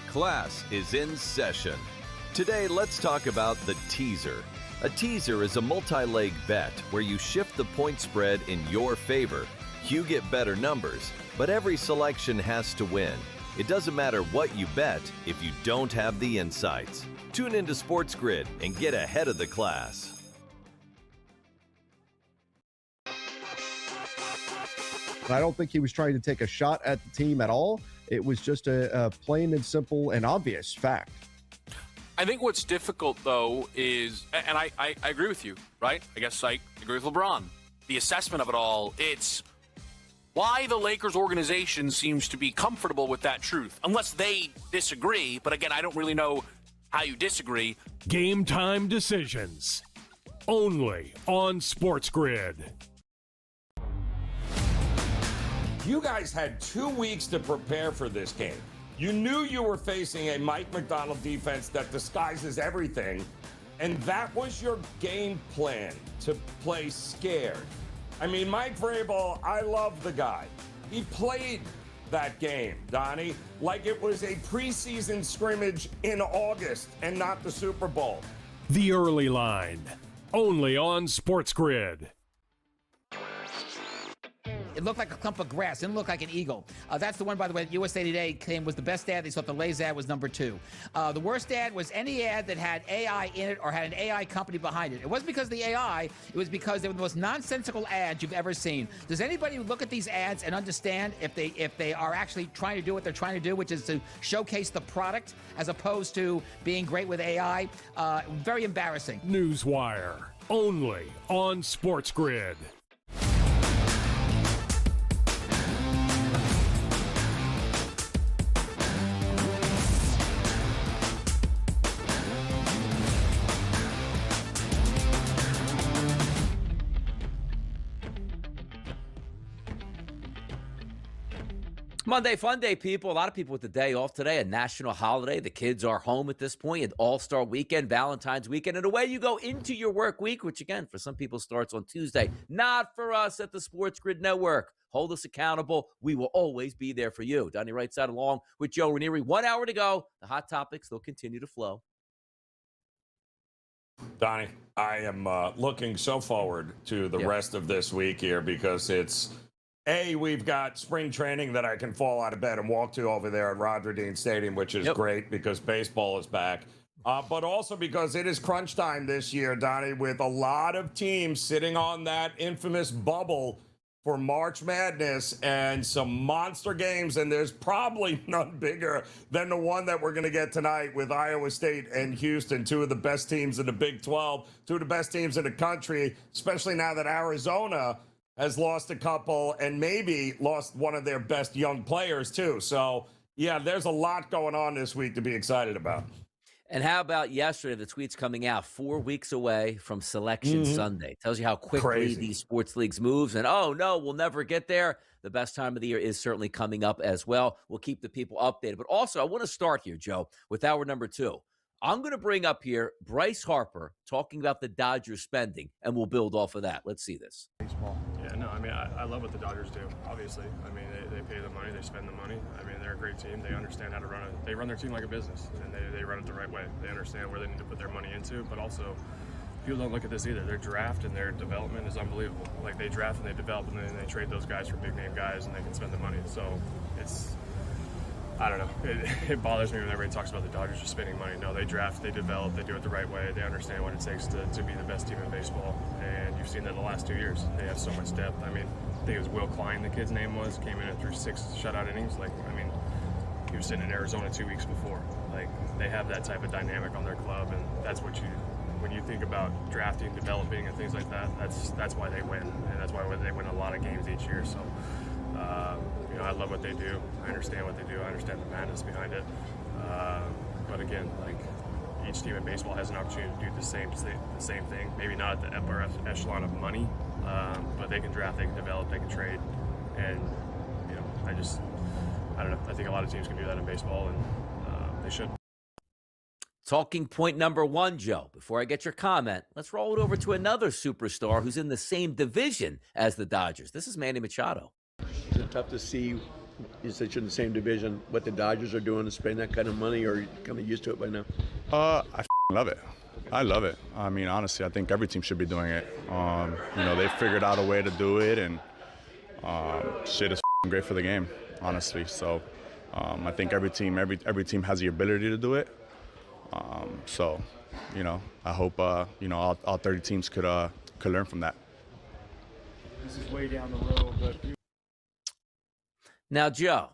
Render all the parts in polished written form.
Class is in session. Today, let's talk about the teaser. A teaser is a multi-leg bet where you shift the point spread in your favor. You get better numbers, but every selection has to win. It doesn't matter what you bet if you don't have the insights. Tune into SportsGrid and get ahead of the class. I don't think he was trying to take a shot at the team at all. It was just a plain and simple and obvious fact. I think what's difficult, though, is, and I agree with you, right? I guess I agree with LeBron. The assessment of it all, it's why the Lakers organization seems to be comfortable with that truth, unless they disagree. But again, I don't really know how you disagree. Game time decisions. Only on SportsGrid. You guys had 2 weeks to prepare for this game. You knew you were facing a Mike McDonald defense that disguises everything, and that was your game plan, to play scared. I mean, Mike Vrabel, I love the guy. He played that game, Donnie, like it was a preseason scrimmage in August and not the Super Bowl. The early line. Only on SportsGrid. It looked like a clump of grass. It didn't look like an eagle. That's the one, by the way, that USA Today claimed was the best ad. They thought the Lay's ad was number 2. The worst ad was any ad that had AI in it or had an AI company behind it. It wasn't because of the AI. It was because they were the most nonsensical ads you've ever seen. Does anybody look at these ads and understand if they are actually trying to do what they're trying to do, which is to showcase the product as opposed to being great with AI? Very embarrassing. Newswire. Only on SportsGrid. Monday, fun day, people. A lot of people with the day off today, a national holiday. The kids are home at this point. An all-star weekend, Valentine's weekend, and away you go into your work week, which, again, for some people starts on Tuesday. Not for us at the SportsGrid Network. Hold us accountable. We will always be there for you. Donnie Rightside along with Joe Ranieri. 1 hour to go. The hot topics, they'll continue to flow. Donnie, I am looking so forward to the rest of this week here because it's... we've got spring training that I can fall out of bed and walk to over there at Roger Dean Stadium, which is great because baseball is back. But also because it is crunch time this year, Donnie, with a lot of teams sitting on that infamous bubble for March Madness and some monster games. And there's probably none bigger than the one that we're going to get tonight with Iowa State and Houston, two of the best teams in the Big 12, two of the best teams in the country, especially now that Arizona has lost a couple and maybe lost one of their best young players too. So, yeah, there's a lot going on this week to be excited about. And how about yesterday, the tweets coming out 4 weeks away from Selection Sunday. Tells you how quickly these sports leagues moves. And, oh, no, we'll never get there. The best time of the year is certainly coming up as well. We'll keep the people updated. But also, I want to start here, Joe, with hour number 2. I'm going to bring up here Bryce Harper talking about the Dodgers spending, and we'll build off of that. Let's see this. Yeah, no, I mean, I love what the Dodgers do, obviously. I mean, they pay the money, they spend the money. I mean, they're a great team. They understand how to run it. They run their team like a business, and they run it the right way. They understand where they need to put their money into, but also people don't look at this either. Their draft and their development is unbelievable. Like, they draft and they develop, and then they trade those guys for big-name guys, and they can spend the money. So it's... I don't know. It bothers me when everybody talks about the Dodgers just spending money. No, they draft, they develop, they do it the right way. They understand what it takes to be the best team in baseball. And you've seen that the last 2 years. They have so much depth. I mean, I think it was Will Klein, the kid's name was, came in and threw 6 shutout innings. Like, I mean, he was sitting in Arizona 2 weeks before. Like, they have that type of dynamic on their club, and that's what when you think about drafting, developing, and things like that, that's why they win. And that's why they win a lot of games each year. So, I love what they do. I understand what they do. I understand the madness behind it. But again, like, each team in baseball has an opportunity to do the same thing. Maybe not at the upper echelon of money, but they can draft, they can develop, they can trade, and I don't know. I think a lot of teams can do that in baseball, and they should. Talking point number 1, Joe. Before I get your comment, let's roll it over to another superstar who's in the same division as the Dodgers. This is Manny Machado. Is it tough to see you said you're in the same division, what the Dodgers are doing to spend that kind of money, or are you kind of used to it by now? I love it. I love it. I mean, honestly, I think every team should be doing it. They figured out a way to do it, and shit is great for the game, honestly. So I think every team has the ability to do it. I hope all 30 teams could learn from that. This is way down the road, but now, Joe,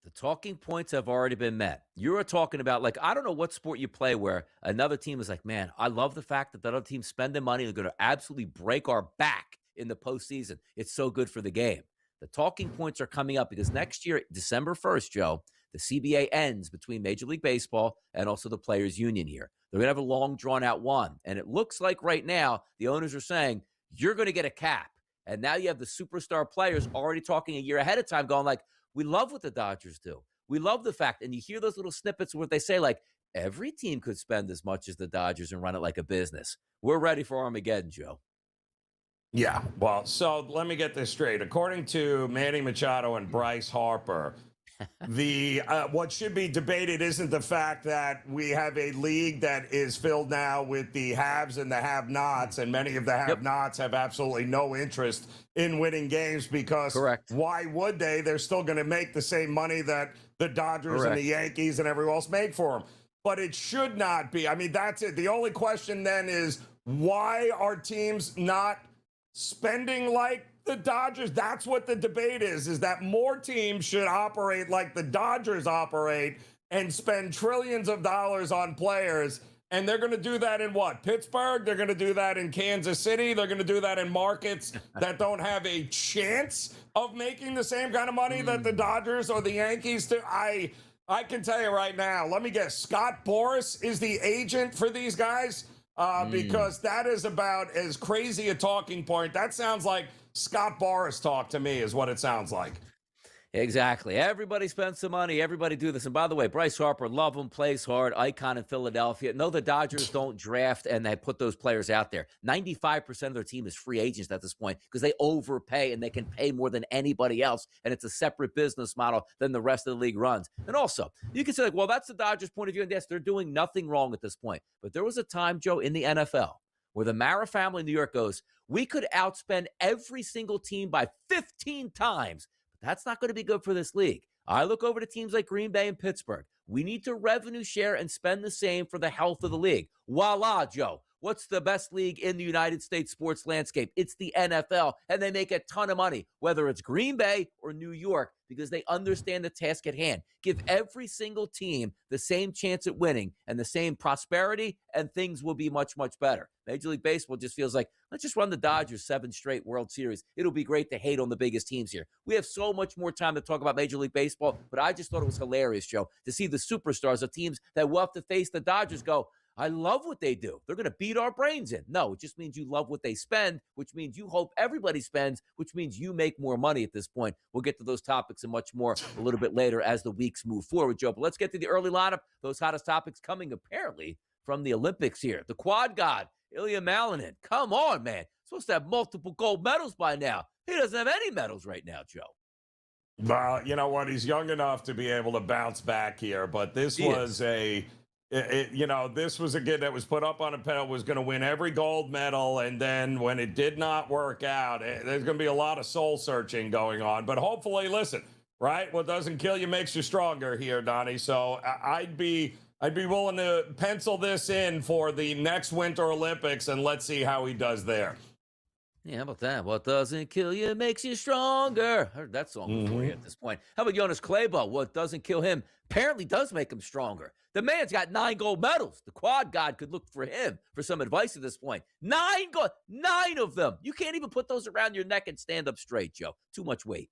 the talking points have already been met. You're talking about, like, I don't know what sport you play where another team is like, man, I love the fact that the other team's spending money. They're going to absolutely break our back in the postseason. It's so good for the game. The talking points are coming up because next year, December 1st, Joe, the CBA ends between Major League Baseball and also the Players Union here. They're going to have a long, drawn-out one. And it looks like right now the owners are saying, you're going to get a cap. And now you have the superstar players already talking a year ahead of time going like, we love what the Dodgers do. We love the fact, and you hear those little snippets where they say like, every team could spend as much as the Dodgers and run it like a business. We're ready for Armageddon, Joe. Yeah, well, so let me get this straight. According to Manny Machado and Bryce Harper, what should be debated isn't the fact that we have a league that is filled now with the haves and the have-nots, and many of the have-nots have absolutely no interest in winning games because why would they? They're still going to make the same money that the Dodgers and the Yankees and everyone else make for them. But it should not be. I mean, that's it. The only question then is, why are teams not spending like the Dodgers? That's what the debate is that more teams should operate like the Dodgers operate and spend trillions of dollars on players. And they're going to do that in what? Pittsburgh? They're going to do that in Kansas City. They're going to do that in markets that don't have a chance of making the same kind of money that the Dodgers or the Yankees do. I can tell you right now, let me guess, Scott Boras is the agent for these guys because that is about as crazy a talking point. That sounds like Scott Boras talk to me is what it sounds like. Exactly. Everybody spends some money. Everybody do this. And by the way, Bryce Harper, love him, plays hard, icon in Philadelphia. No, the Dodgers don't draft and they put those players out there. 95% of their team is free agents at this point because they overpay and they can pay more than anybody else. And it's a separate business model than the rest of the league runs. And also, you can say, like, well, that's the Dodgers' point of view. And yes, they're doing nothing wrong at this point. But there was a time, Joe, in the NFL where the Mara family in New York goes, we could outspend every single team by 15 times. That's not going to be good for this league. I look over to teams like Green Bay and Pittsburgh. We need to revenue share and spend the same for the health of the league. Voila, Joe. What's the best league in the United States sports landscape? It's the NFL, and they make a ton of money, whether it's Green Bay or New York, because they understand the task at hand. Give every single team the same chance at winning and the same prosperity, and things will be much, much better. Major League Baseball just feels like, let's just run the Dodgers 7 straight World Series. It'll be great to hate on the biggest teams here. We have so much more time to talk about Major League Baseball, but I just thought it was hilarious, Joe, to see the superstars of teams that will have to face the Dodgers go, I love what they do. They're going to beat our brains in. No, it just means you love what they spend, which means you hope everybody spends, which means you make more money at this point. We'll get to those topics and much more a little bit later as the weeks move forward, Joe. But let's get to the early lineup. Those hottest topics coming apparently from the Olympics here. The quad god, Ilya Malinin. Come on, man. Supposed to have multiple gold medals by now. He doesn't have any medals right now, Joe. Well, you know what? He's young enough to be able to bounce back here, but this was a... this was a kid that was put up on a pedal, was going to win every gold medal, and then when it did not work out, there's going to be a lot of soul searching going on. But hopefully, listen, right? What doesn't kill you makes you stronger here, Donnie. So I'd be willing to pencil this in for the next Winter Olympics, and let's see how he does there. Yeah, how about that? What doesn't kill you makes you stronger. I heard that song before you at this point. How about Jonas Kleber? What doesn't kill him apparently does make him stronger. The man's got 9 gold medals. The quad god could look for him for some advice at this point. 9 of them. You can't even put those around your neck and stand up straight, Joe. Too much weight.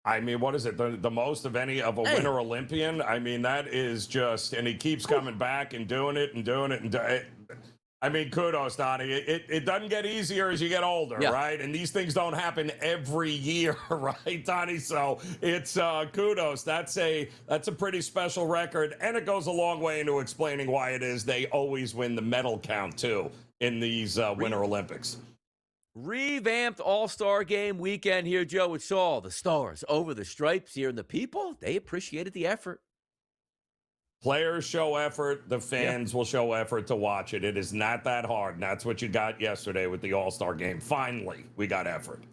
I mean, what is it? The most of any of a Winter Olympian? I mean, that is just, and he keeps coming back and doing it and doing it and doing it. I mean, kudos, Donnie. It doesn't get easier as you get older, right? And these things don't happen every year, right, Donnie? So it's kudos. That's a pretty special record, and it goes a long way into explaining why it is they always win the medal count too in these Winter Olympics. Revamped All-Star Game weekend here, Joe. It's all the stars over the stripes here, and the people, they appreciated the effort. Players show effort. The fans will show effort to watch it. It is not that hard. And that's what you got yesterday with the All-Star Game. Finally, we got effort.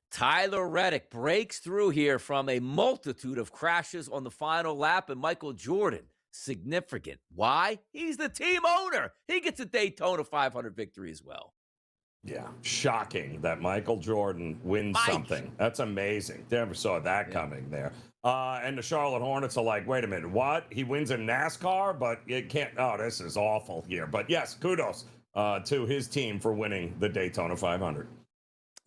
Tyler Reddick breaks through here from a multitude of crashes on the final lap, and Michael Jordan, significant. Why? He's the team owner. He gets a Daytona 500 victory as well. Yeah, shocking that Michael Jordan wins something. That's amazing. Never saw that coming there. And the Charlotte Hornets are like, wait a minute, what? He wins in NASCAR, but you can't. Oh, this is awful here. But yes, kudos to his team for winning the Daytona 500.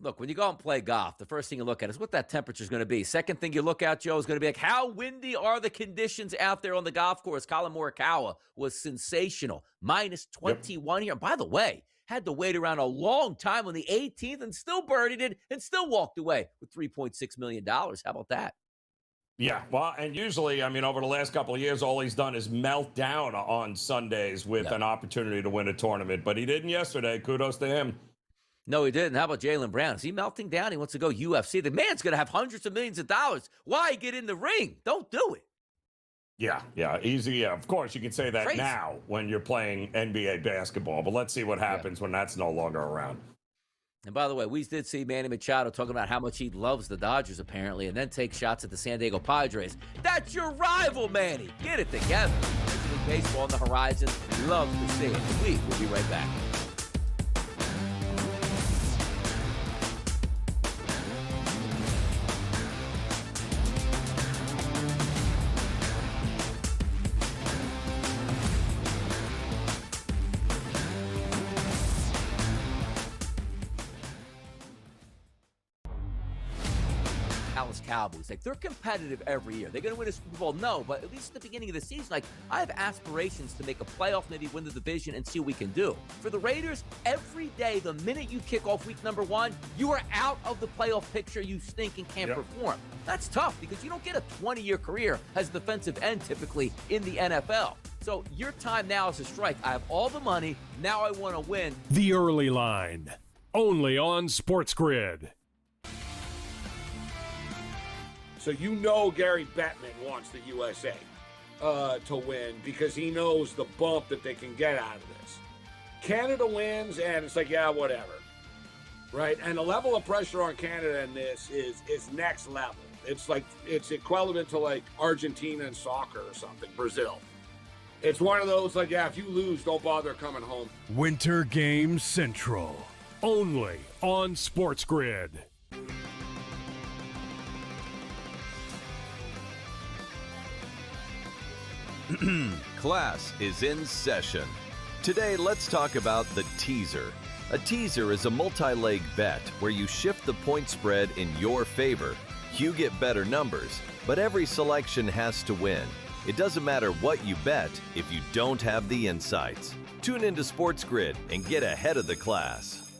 Look, when you go out and play golf, the first thing you look at is what that temperature is going to be. Second thing you look at, Joe, is going to be like, how windy are the conditions out there on the golf course? Colin Morikawa was sensational. Minus 21 here. By the way, had to wait around a long time on the 18th and still birdied it and still walked away with $3.6 million. How about that? Yeah, well, and usually, I mean, over the last couple of years, all he's done is melt down on Sundays with an opportunity to win a tournament. But he didn't yesterday. Kudos to him. No, he didn't. How about Jaylen Brown? Is he melting down? He wants to go UFC. The man's going to have hundreds of millions of dollars. Why get in the ring? Don't do it. Yeah, easy. Yeah, of course, you can say that now when you're playing NBA basketball, but let's see what happens when that's no longer around. And by the way, we did see Manny Machado talking about how much he loves the Dodgers, apparently, and then take shots at the San Diego Padres. That's your rival, Manny. Get it together. Major League Baseball on the horizon. Love to see it. We will be right back. Cowboys. Like, they're competitive every year. They're going to win a Super Bowl? No, but at least at the beginning of the season, like, I have aspirations to make a playoff, maybe win the division and see what we can do. For the Raiders, every day, the minute you kick off week number 1, you are out of the playoff picture. You stink and can't perform. That's tough because you don't get a 20-year career as a defensive end typically in the NFL. So your time now is to strike. I have all the money. Now I want to win. The Early Line, only on SportsGrid. So you know Gary Bettman wants the USA to win because he knows the bump that they can get out of this. Canada wins, and it's like, yeah, whatever, right? And the level of pressure on Canada in this is next level. It's like it's equivalent to like Argentina in soccer or something, Brazil. It's one of those like, yeah, if you lose, don't bother coming home. Winter Games Central, only on SportsGrid. Class is in session. Today, let's talk about the teaser. A teaser is a multi-leg bet where you shift the point spread in your favor. You get better numbers, but every selection has to win. It doesn't matter what you bet if you don't have the insights. Tune into SportsGrid and get ahead of the class.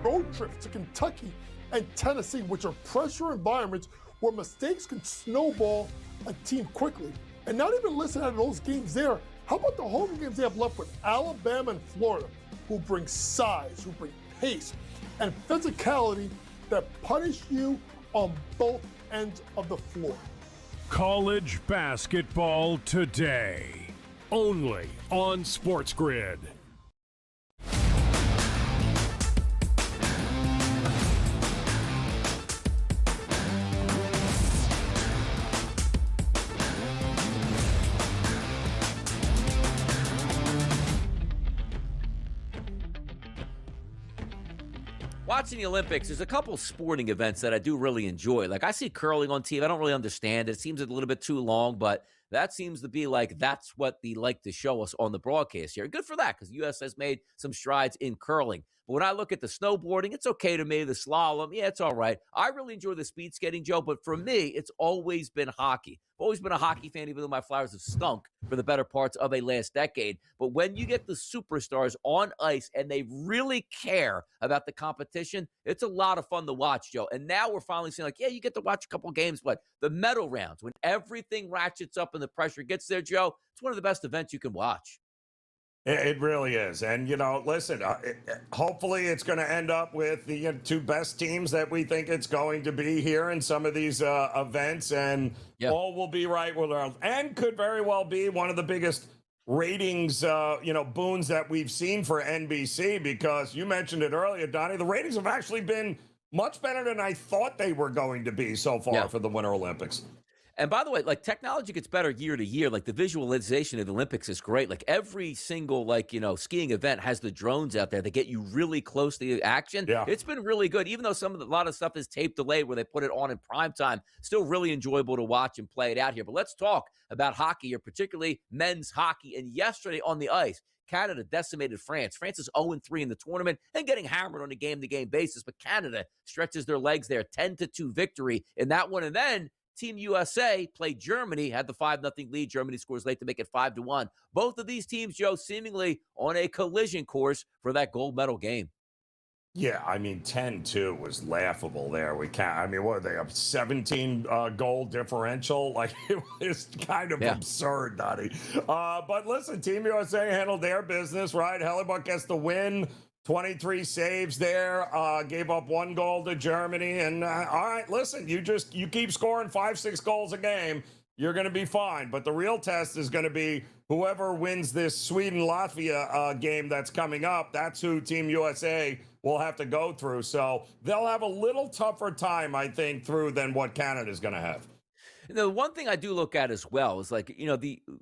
Road trips to Kentucky and Tennessee, which are pressure environments where mistakes can snowball a team quickly. And not even listening to those games there, how about the home games they have left with Alabama and Florida, who bring size, who bring pace, and physicality that punish you on both ends of the floor. College basketball today, only on SportsGrid. Watching the Olympics, there's a couple sporting events that I do really enjoy. Like, I see curling on TV. I don't really understand it. It seems a little bit too long, but that seems to be like that's what they like to show us on the broadcast here. Good for that because the U.S. has made some strides in curling. But when I look at the snowboarding, it's okay to me. The slalom, yeah, it's all right. I really enjoy the speed skating, Joe, but for me, it's always been hockey. I've always been a hockey fan, even though my Flyers have stunk for the better parts of a last decade. But when you get the superstars on ice and they really care about the competition, it's a lot of fun to watch, Joe. And now we're finally seeing, like, yeah, you get to watch a couple games, but the medal rounds, when everything ratchets up and the pressure gets there, Joe, it's one of the best events you can watch. It really is. And, listen, hopefully it's going to end up with the two best teams that we think it's going to be here in some of these events. And all will be right with our, and could very well be one of the biggest ratings, boons that we've seen for NBC, because you mentioned it earlier, Donnie, the ratings have actually been much better than I thought they were going to be so far for the Winter Olympics. And by the way, like, technology gets better year to year. Like, the visualization of the Olympics is great. Like, every single, skiing event has the drones out there that get you really close to the action. Yeah. It's been really good. Even though a lot of stuff is tape delayed where they put it on in prime time, still really enjoyable to watch and play it out here. But let's talk about hockey here, particularly men's hockey. And yesterday on the ice, Canada decimated France. France is 0-3 in the tournament and getting hammered on a game-to-game basis. But Canada stretches their legs there, 10-2 victory in that one. And then Team USA played Germany, had the 5-0 lead. Germany scores late to make it 5-1. Both of these teams, Joe, seemingly on a collision course for that gold medal game. Yeah, 10-2 was laughable there. We can't, what are they up 17 goal differential? Like, it was kind of absurd, Donnie. But listen, Team USA handled their business, right? Hellebuck gets the win. 23 saves there, gave up 1 goal to Germany. And all right, listen, you keep scoring 5-6 goals a game, you're going to be fine. But the real test is going to be whoever wins this Sweden-Latvia game that's coming up. That's who Team USA will have to go through. So they'll have a little tougher time, I think, through than what Canada's going to have. The one thing I do look at as well is,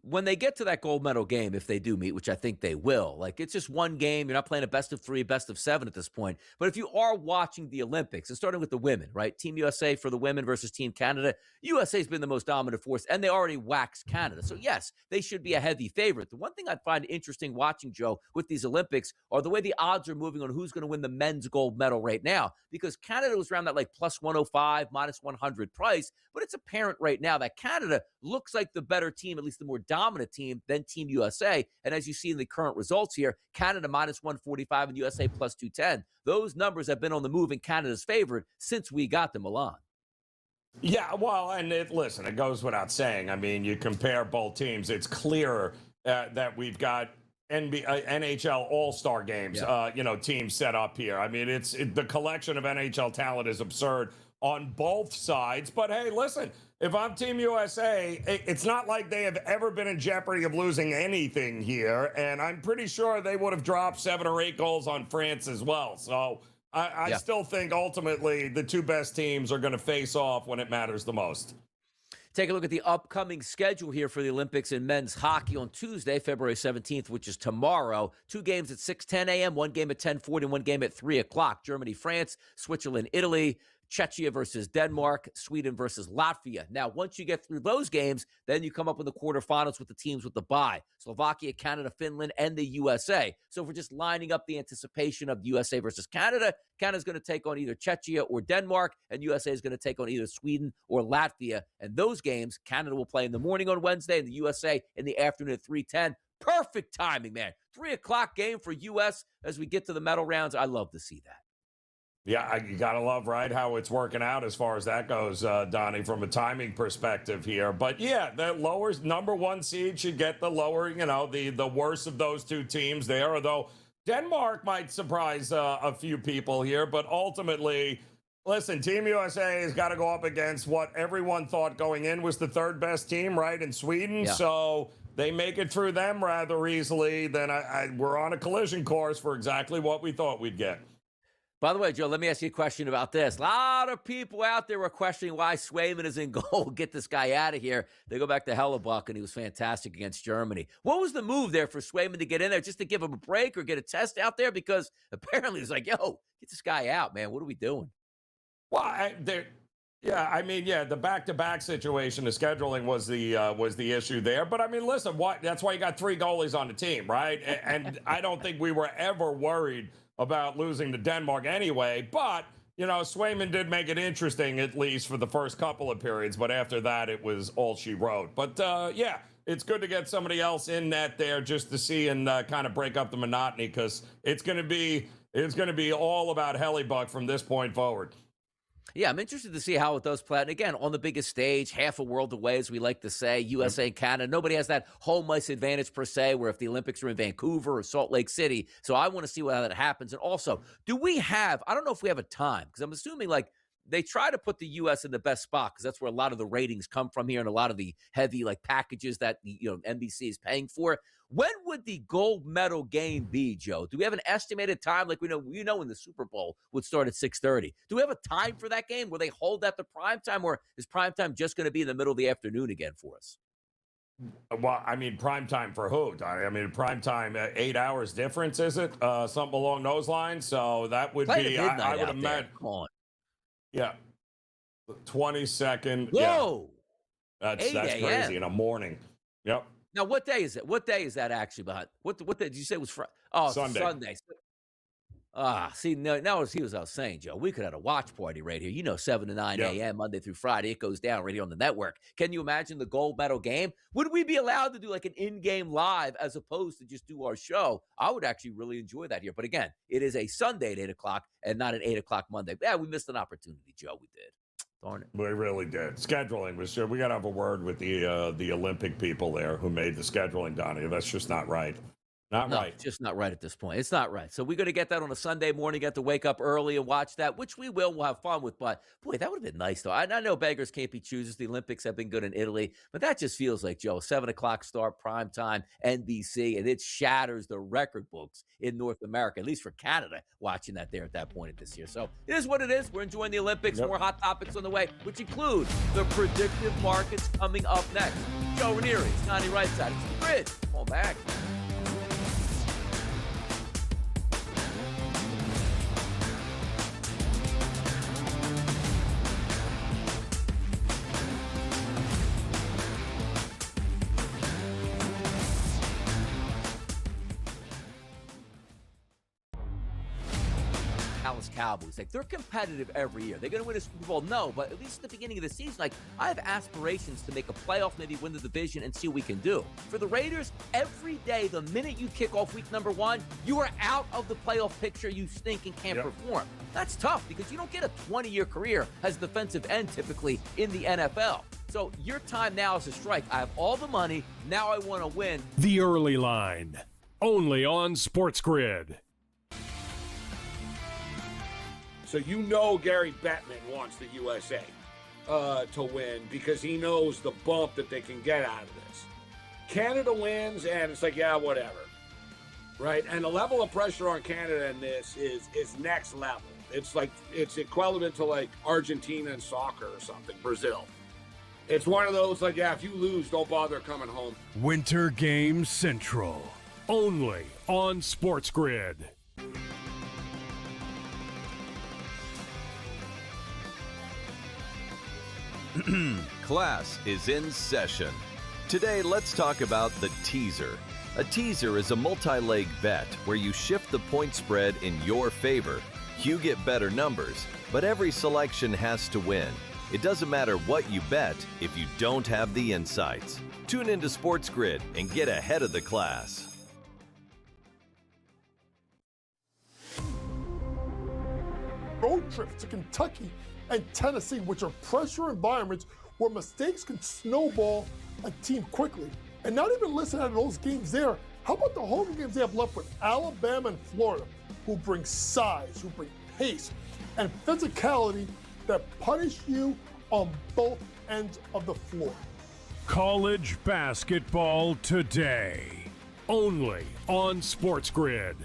when they get to that gold medal game, if they do meet, which I think they will, it's just one game. You're not playing a best of 3, best of 7 at this point. But if you are watching the Olympics, and starting with the women, right? Team USA for the women versus Team Canada, USA's been the most dominant force, and they already waxed Canada. So yes, they should be a heavy favorite. The one thing I find interesting watching, Joe, with these Olympics are the way the odds are moving on who's going to win the men's gold medal right now, because Canada was around that plus 105, minus 100 price, but it's apparent right now that Canada looks like the better team, at least the more dominant team than Team USA. And as you see in the current results here, Canada minus 145 and USA plus 210. Those numbers have been on the move in Canada's favor since we got to Milan. Yeah, well, and listen, it goes without saying. You compare both teams, it's clear that we've got NHL All-Star games, teams set up here. The collection of NHL talent is absurd on both sides. But hey, listen, if I'm Team USA, it's not like they have ever been in jeopardy of losing anything here. And I'm pretty sure they would have dropped 7 or 8 goals on France as well. So I still think ultimately the two best teams are going to face off when it matters the most. Take a look at the upcoming schedule here for the Olympics in men's hockey on Tuesday, February 17th, which is tomorrow. 2 games at 6:10 a.m., 1 game at 10:40, and 1 game at 3 o'clock. Germany, France, Switzerland, Italy, Czechia versus Denmark, Sweden versus Latvia. Now, once you get through those games, then you come up in the quarterfinals with the teams with the bye. Slovakia, Canada, Finland, and the USA. So if we're just lining up the anticipation of USA versus Canada, Canada's going to take on either Czechia or Denmark, and USA is going to take on either Sweden or Latvia. And those games, Canada will play in the morning on Wednesday, and the USA in the afternoon at 3:10. Perfect timing, man. 3 o'clock game for U.S. as we get to the medal rounds. I love to see that. Yeah, you got to love, right, how it's working out as far as that goes, Donnie, from a timing perspective here. But, yeah, the lower number 1 seed should get the lower, the worst of those two teams there, although Denmark might surprise a few people here. But ultimately, listen, Team USA has got to go up against what everyone thought going in was the 3rd best team, right, in Sweden. Yeah. So they make it through them rather easily. Then we're on a collision course for exactly what we thought we'd get. By the way, Joe, let me ask you a question about this. A lot of people out there were questioning why Swayman is in goal. Get this guy out of here. They go back to Hellebuck, and he was fantastic against Germany. What was the move there for Swayman to get in there, just to give him a break or get a test out there? Because apparently it's like, yo, get this guy out, man. What are we doing? Well, the back-to-back situation, the scheduling was the issue there. But listen, that's why you got 3 goalies on the team, right? And I don't think we were ever worried about losing to Denmark anyway. But Swayman did make it interesting, at least for the first couple of periods. But after that, it was all she wrote. But it's good to get somebody else in net there just to see and kind of break up the monotony, because it's going to be all about Hellebuck from this point forward. Yeah, I'm interested to see how it does play out. And again, on the biggest stage, half a world away, as we like to say, USA and Canada. Nobody has that home ice advantage per se, where if the Olympics are in Vancouver or Salt Lake City. So I want to see how that happens. And also, do we have, I don't know if we have a time, because I'm assuming like they try to put the U.S. in the best spot because that's where a lot of the ratings come from here and a lot of the heavy like packages that the NBC is paying for. When would the gold medal game be, Joe? Do we have an estimated time? Like we know when the Super Bowl would start at 6:30. Do we have a time for that game? Will they hold that to prime time, or is prime time just going to be in the middle of the afternoon again for us? Well, I mean, prime time for who? I mean, prime time, 8 hours difference, is it? Something along those lines. So that would be, I would imagine. Come on. Yeah. 22nd. Whoa. Yeah. That's crazy in the morning. Yep. Now, what day is it? What day is that actually behind? What day did you say was Friday? Oh, Sunday. Sunday. See, now he was out saying, Joe, we could have a watch party right here. 7 to 9 a.m. Monday through Friday. It goes down right here on the network. Can you imagine the gold medal game? Would we be allowed to do like an in-game live as opposed to just do our show? I would actually really enjoy that here. But again, it is a Sunday at 8 o'clock and not an 8 o'clock Monday. Yeah, we missed an opportunity, Joe. We did. Darn it. We really did. Scheduling was we got to have a word with the Olympic people there who made the scheduling, Donnie. That's just not right. Not right. It's just not right at this point. It's not right. So we're going to get that on a Sunday morning, get to wake up early and watch that, which we will. We'll have fun with. But, boy, that would have been nice, though. I know beggars can't be choosers. The Olympics have been good in Italy. But that just feels like, Joe, 7 o'clock start, prime time, NBC, and it shatters the record books in North America, at least for Canada, watching that there at that point of this year. So it is what it is. We're enjoying the Olympics. More hot topics on the way, which include the predictive markets coming up next. Joe Ranieri, Donnie Rightside. It's the Grid. Come on back. Cowboys. Like, they're competitive every year. They're going to win a Super Bowl? No, but at least at the beginning of the season, like, I have aspirations to make a playoff, maybe win the division and see what we can do. For the Raiders, every day, the minute you kick off week number 1, you are out of the playoff picture. You stink and can't perform. That's tough because you don't get a 20-year career as a defensive end typically in the NFL. So your time now is to strike. I have all the money. Now I want to win. The Early Line, only on SportsGrid. So Gary Bettman wants the USA to win because he knows the bump that they can get out of this. Canada wins, and it's like, yeah, whatever. Right? And the level of pressure on Canada in this is next level. It's equivalent to like Argentina in soccer or something, Brazil. It's one of those like, yeah, if you lose, don't bother coming home. Winter Game Central, only on SportsGrid. Class is in session. Today, let's talk about the teaser. A teaser is a multi-leg bet where you shift the point spread in your favor. You get better numbers, but every selection has to win. It doesn't matter what you bet if you don't have the insights. Tune into SportsGrid and get ahead of the class. Road trips to Kentucky and Tennessee, which are pressure environments where mistakes can snowball a team quickly. And not even listening to those games there, how about the home games they have left with Alabama and Florida, who bring size, who bring pace, and physicality that punish you on both ends of the floor. College basketball today, only on SportsGrid.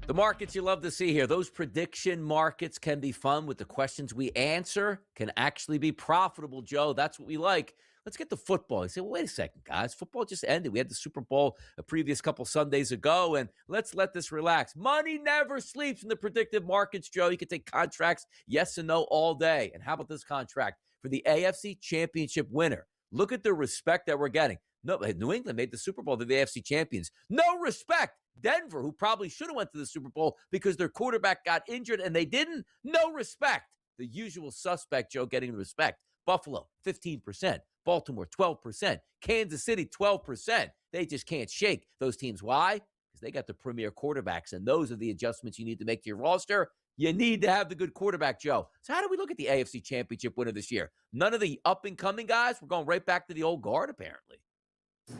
The markets you love to see here, those prediction markets can be fun with the questions we answer, can actually be profitable, Joe. That's what we like. Let's get to football. You say, well, wait a second, guys. Football just ended. We had the Super Bowl a previous couple Sundays ago, and let's let this relax. Money never sleeps in the predictive markets, Joe. You can take contracts, yes and no, all day. And how about this contract for the AFC Championship winner? Look at the respect that we're getting. No, New England made the Super Bowl. They're the AFC champions. No respect. Denver, who probably should have went to the Super Bowl because their quarterback got injured and they didn't. No respect. The usual suspect, Joe, getting respect. Buffalo, 15%. Baltimore, 12%. Kansas City, 12%. They just can't shake those teams. Why? Because they got the premier quarterbacks, and those are the adjustments you need to make to your roster. You need to have the good quarterback, Joe. So how do we look at the AFC Championship winner this year? None of the up-and-coming guys? We're going right back to the old guard, apparently.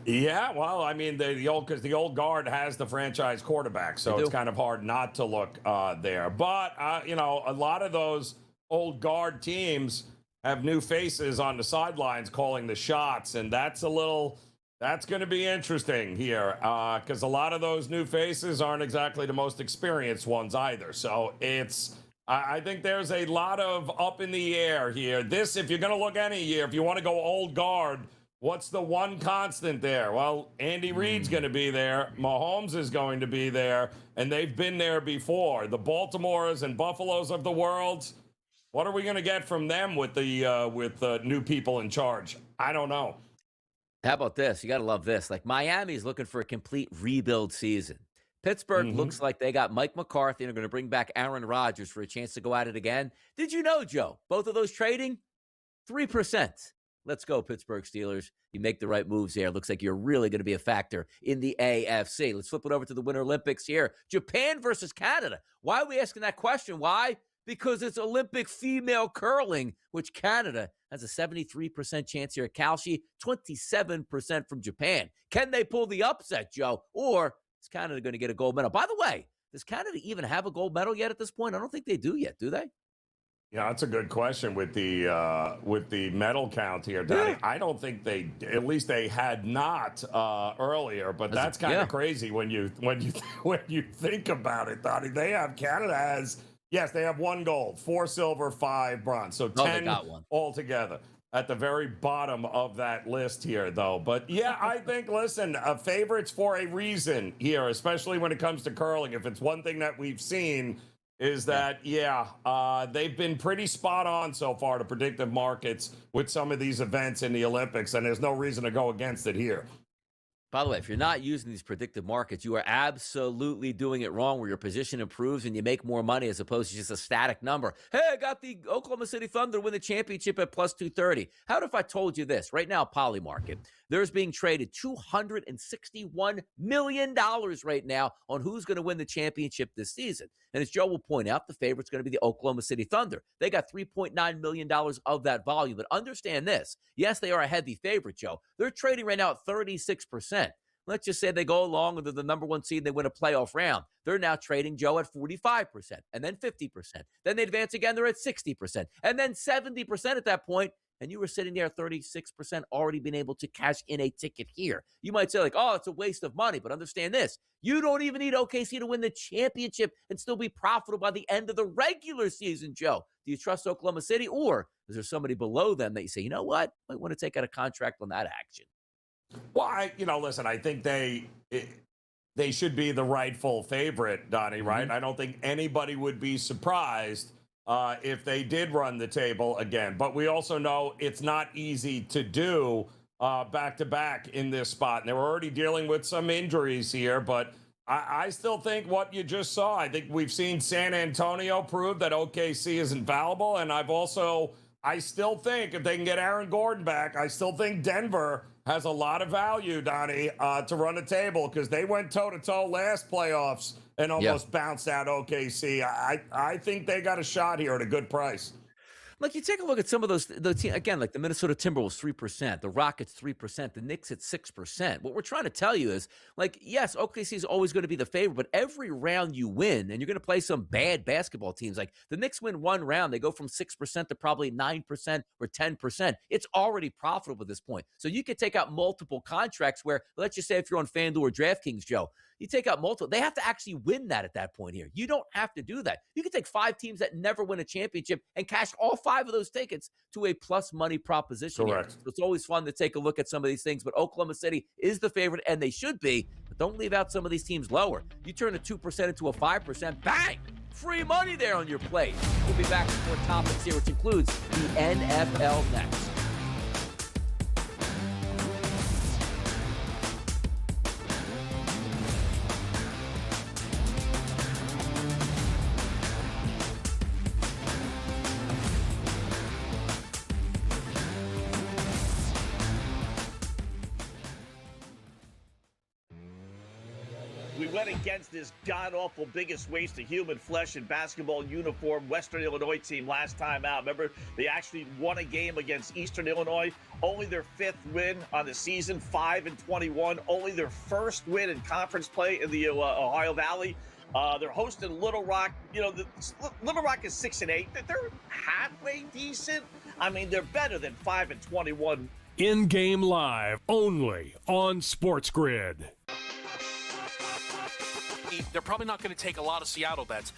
Yeah, well, I mean, the old guard has the franchise quarterback, so it's kind of hard not to look there. But, a lot of those old guard teams have new faces on the sidelines calling the shots, and that's going to be interesting here because a lot of those new faces aren't exactly the most experienced ones either. So I think there's a lot of up in the air here. This, if you're going to look any year, if you want to go old guard, what's the one constant there? Well, Andy Reid's going to be there. Mahomes is going to be there, and they've been there before. The Baltimores and Buffaloes of the world, what are we going to get from them with the new people in charge? I don't know. How about this? You got to love this. Like, Miami's looking for a complete rebuild season. Pittsburgh looks like they got Mike McCarthy and are going to bring back Aaron Rodgers for a chance to go at it again. Did you know, Joe, both of those trading? 3%. Let's go, Pittsburgh Steelers. You make the right moves there. Looks like you're really going to be a factor in the AFC. Let's flip it over to the Winter Olympics here. Japan versus Canada. Why are we asking that question? Why? Because it's Olympic female curling, which Canada has a 73% chance here at Kalshi, 27% from Japan. Can they pull the upset, Joe? Or is Canada going to get a gold medal? By the way, does Canada even have a gold medal yet at this point? I don't think they do yet, do they? Yeah, that's a good question with the medal count here, Donnie. Yeah. I don't think at least they had not earlier, but that's kind of crazy when you think about it, Donnie. Canada has, yes, they have 1 gold, 4 silver, 5 bronze, so 10 altogether at the very bottom of that list here, though. But yeah, I think, listen, favorites for a reason here, especially when it comes to curling. If it's one thing that we've seen, is that, they've been pretty spot on so far to predictive markets with some of these events in the Olympics, and there's no reason to go against it here. By the way, if you're not using these predictive markets, you are absolutely doing it wrong, where your position improves and you make more money as opposed to just a static number. Hey, I got the Oklahoma City Thunder to win the championship at plus 230. How if I told you this? Right now, Polymarket, there's being traded $261 million right now on who's going to win the championship this season. And as Joe will point out, the favorite's going to be the Oklahoma City Thunder. They got $3.9 million of that volume. But understand this. Yes, they are a heavy favorite, Joe. They're trading right now at 36%. Let's just say they go along with the number 1 seed and they win a playoff round. They're now trading, Joe, at 45%, and then 50%. Then they advance again, they're at 60%, and then 70% at that point. And you were sitting there at 36%, already been able to cash in a ticket here. You might say, like, oh, it's a waste of money. But understand this. You don't even need OKC to win the championship and still be profitable by the end of the regular season, Joe. Do you trust Oklahoma City? Or is there somebody below them that you say, you know what? I might want to take out a contract on that action. Well, listen, I think they should be the rightful favorite, Donnie, right? I don't think anybody would be surprised if they did run the table again. But we also know it's not easy to do back-to-back in this spot. And they were already dealing with some injuries here, but I still think what you just saw, I think we've seen San Antonio prove that OKC is infallible. And I still think if they can get Aaron Gordon back, I still think Denver has a lot of value, Donnie, to run a table, because they went toe-to-toe last playoffs and almost bounced out OKC. I think they got a shot here at a good price. Like, you take a look at some of those, again, like the Minnesota Timberwolves, 3%, the Rockets, 3%, the Knicks at 6%. What we're trying to tell you is, like, yes, OKC is always going to be the favorite, but every round you win, and you're going to play some bad basketball teams. Like, the Knicks win one round, they go from 6% to probably 9% or 10%. It's already profitable at this point. So you could take out multiple contracts where, let's just say if you're on FanDuel or DraftKings, Joe, you take out multiple. They have to actually win that at that point here. You don't have to do that. You can take 5 teams that never win a championship and cash all 5 of those tickets to a plus money proposition. Correct. So it's always fun to take a look at some of these things, but Oklahoma City is the favorite, and they should be, but don't leave out some of these teams lower. You turn a 2% into a 5%, bang! Free money there on your plate. We'll be back with more topics here, which includes the NFL next. We went against this god-awful biggest waste of human flesh and basketball uniform Western Illinois team last time out. Remember, they actually won a game against Eastern Illinois, only their 5th win on the season, 5-21, only their 1st win in conference play in the Ohio Valley. They're hosting Little Rock. You know, Little Rock is 6-8. They're halfway decent. I mean, they're better than 5-21. In-game live, only on SportsGrid. They're probably not going to take a lot of Seattle bets.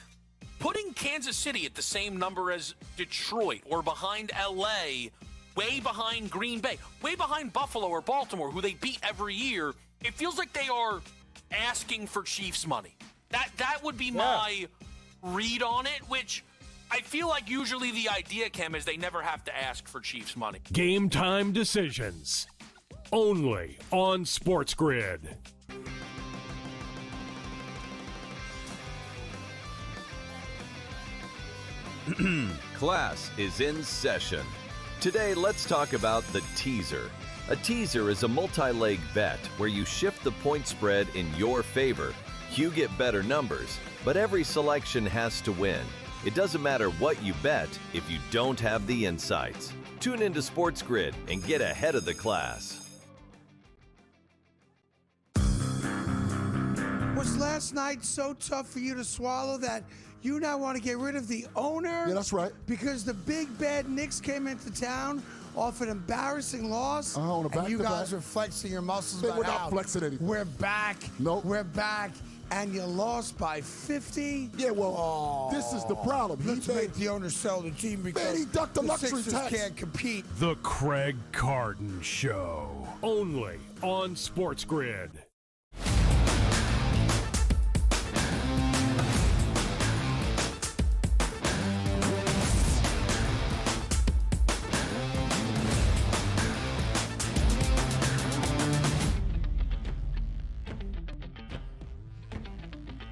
Putting Kansas City at the same number as Detroit or behind LA, way behind Green Bay, way behind Buffalo or Baltimore, who they beat every year, it feels like they are asking for Chiefs money. That would be my read on it, which I feel like usually the idea, Cam, is they never have to ask for Chiefs money. Game time decisions, only on SportsGrid. Class is in session. Today, let's talk about the teaser. A teaser is a multi-leg bet where you shift the point spread in your favor. You get better numbers, but every selection has to win. It doesn't matter what you bet if you don't have the insights. Tune into SportsGrid and get ahead of the class. Was last night so tough for you to swallow that you now want to get rid of the owner? Yeah, that's right. Because the big bad Knicks came into town off an embarrassing loss. On a and you back-to-back. guys were flexing your muscles They about were not how flexing anything. we're back. Nope. We're back. And you lost by 50. Yeah, well, this is the problem. Let's make the owner sell the team because he ducked the luxury Sixers tax. can't compete. The Craig Carton Show, only on SportsGrid.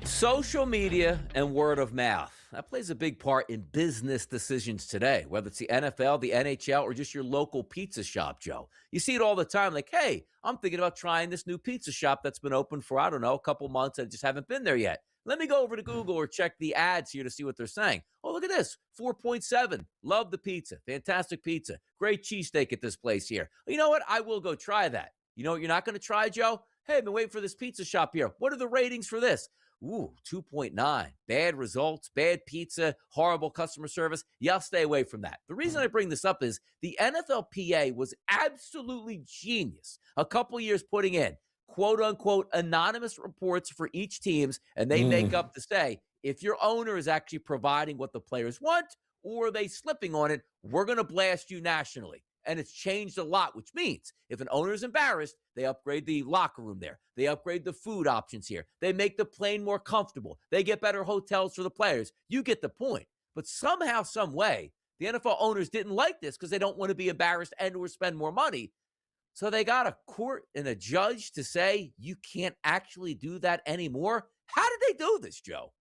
Social media and word of mouth. That plays a big part in business decisions today, whether it's the NFL, the NHL, or just your local pizza shop, Joe. You see it all the time, like, hey, I'm thinking about trying this new pizza shop that's been open for, I don't know, a couple months. I just haven't been there yet. Let me go over to Google or check the ads here to see what they're saying. Oh, look at this, 4.7. Love the pizza. Fantastic pizza. Great cheesesteak at this place here. You know what? I will go try that. You know what you're not going to try, Joe? Hey, I've been waiting for this pizza shop here. What are the ratings for this? Ooh, 2.9. Bad results, bad pizza, horrible customer service. Yeah, I'll stay away from that. The reason I bring this up is the NFLPA was absolutely genius a couple years putting in quote-unquote anonymous reports for each teams, and they make up to say, if your owner is actually providing what the players want or are they slipping on it, we're going to blast you nationally. And it's changed a lot, which means if an owner is embarrassed, they upgrade the locker room there. They upgrade the food options here. They make the plane more comfortable. They get better hotels for the players. You get the point. But somehow, some way, the NFL owners didn't like this because they don't want to be embarrassed and or spend more money. So they got a court and a judge to say you can't actually do that anymore. How did they do this, Joe?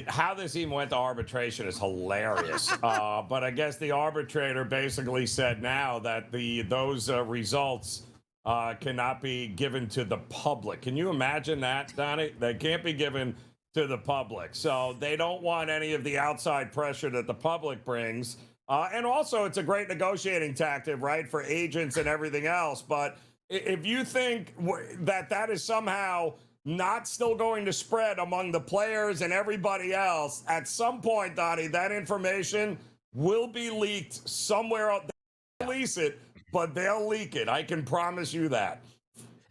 How this even went to arbitration is hilarious. But I guess the arbitrator basically said now that those results cannot be given to the public. Can you imagine that, Donnie? They can't be given to the public. So they don't want any of the outside pressure that the public brings. And also, it's a great negotiating tactic, right, for agents and everything else. But if you think that is somehow not still going to spread among the players and everybody else, at some point, Donnie, that information will be leaked somewhere else. They'll release it, but they'll leak it. I can promise you that.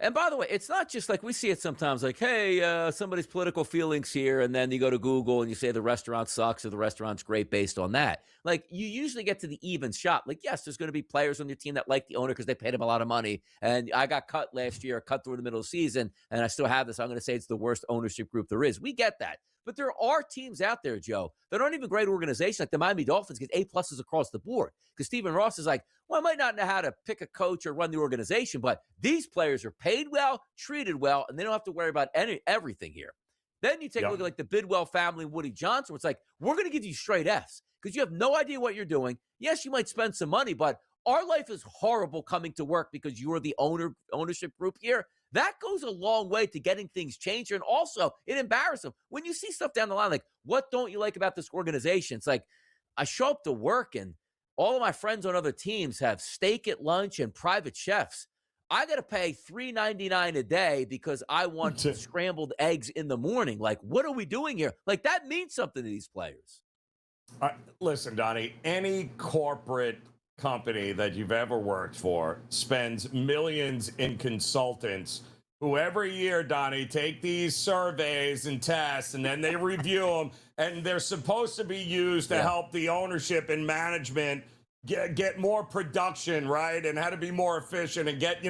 And by the way, it's not just like we see it sometimes like, hey, somebody's political feelings here, and then you go to Google and you say the restaurant sucks or the restaurant's great based on that. Like, you usually get to the even shot. Like, yes, there's going to be players on your team that like the owner because they paid him a lot of money. And I got cut last year, cut through the middle of the season, and I still have this. I'm going to say it's the worst ownership group there is. We get that. But there are teams out there, Joe, that aren't even great organizations, like the Miami Dolphins get A-pluses across the board. Because Stephen Ross is like, well, I might not know how to pick a coach or run the organization, but these players are paid well, treated well, and they don't have to worry about everything here. Then you take a look at like the Bidwell family and Woody Johnson, where it's like, we're going to give you straight Fs because you have no idea what you're doing. Yes, you might spend some money, but our life is horrible coming to work because you're the ownership group here. That goes a long way to getting things changed. And also, it embarrasses them. When you see stuff down the line, like, what don't you like about this organization? It's like, I show up to work and all of my friends on other teams have steak at lunch and private chefs. I got to pay $3.99 a day because I want scrambled eggs in the morning. Like, what are we doing here? Like, that means something to these players. Listen, Donnie, any corporate company that you've ever worked for spends millions in consultants who every year, Donnie, take these surveys and tests, and then they review them, and they're supposed to be used to help the ownership and management get more production, right, and how to be more efficient and get,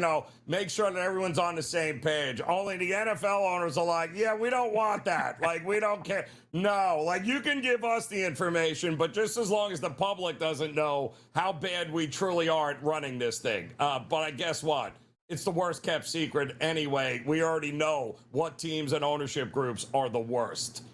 make sure that everyone's on the same page. Only the NFL owners are like, yeah, we don't want that. Like, we don't care. No, like, you can give us the information, but just as long as the public doesn't know how bad we truly are at running this thing. But I guess what? It's the worst kept secret anyway. We already know what teams and ownership groups are the worst.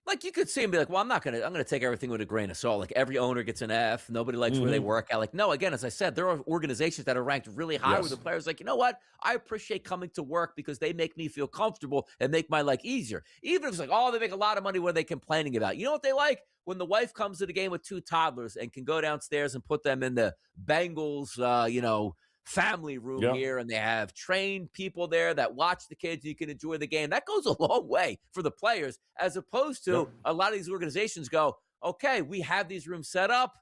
Like, you could see and be like, well, I'm going to take everything with a grain of salt. Like, every owner gets an F. Nobody likes where they work at. Like, no, again, as I said, there are organizations that are ranked really high where the players like, you know what? I appreciate coming to work because they make me feel comfortable and make my life easier. Even if it's like, oh, they make a lot of money, what are they complaining about? You know what they like? When the wife comes to the game with 2 toddlers and can go downstairs and put them in the Bengals, family room here, and they have trained people there that watch the kids. You can enjoy the game. That goes a long way for the players, as opposed to a lot of these organizations go, okay, we have these rooms set up.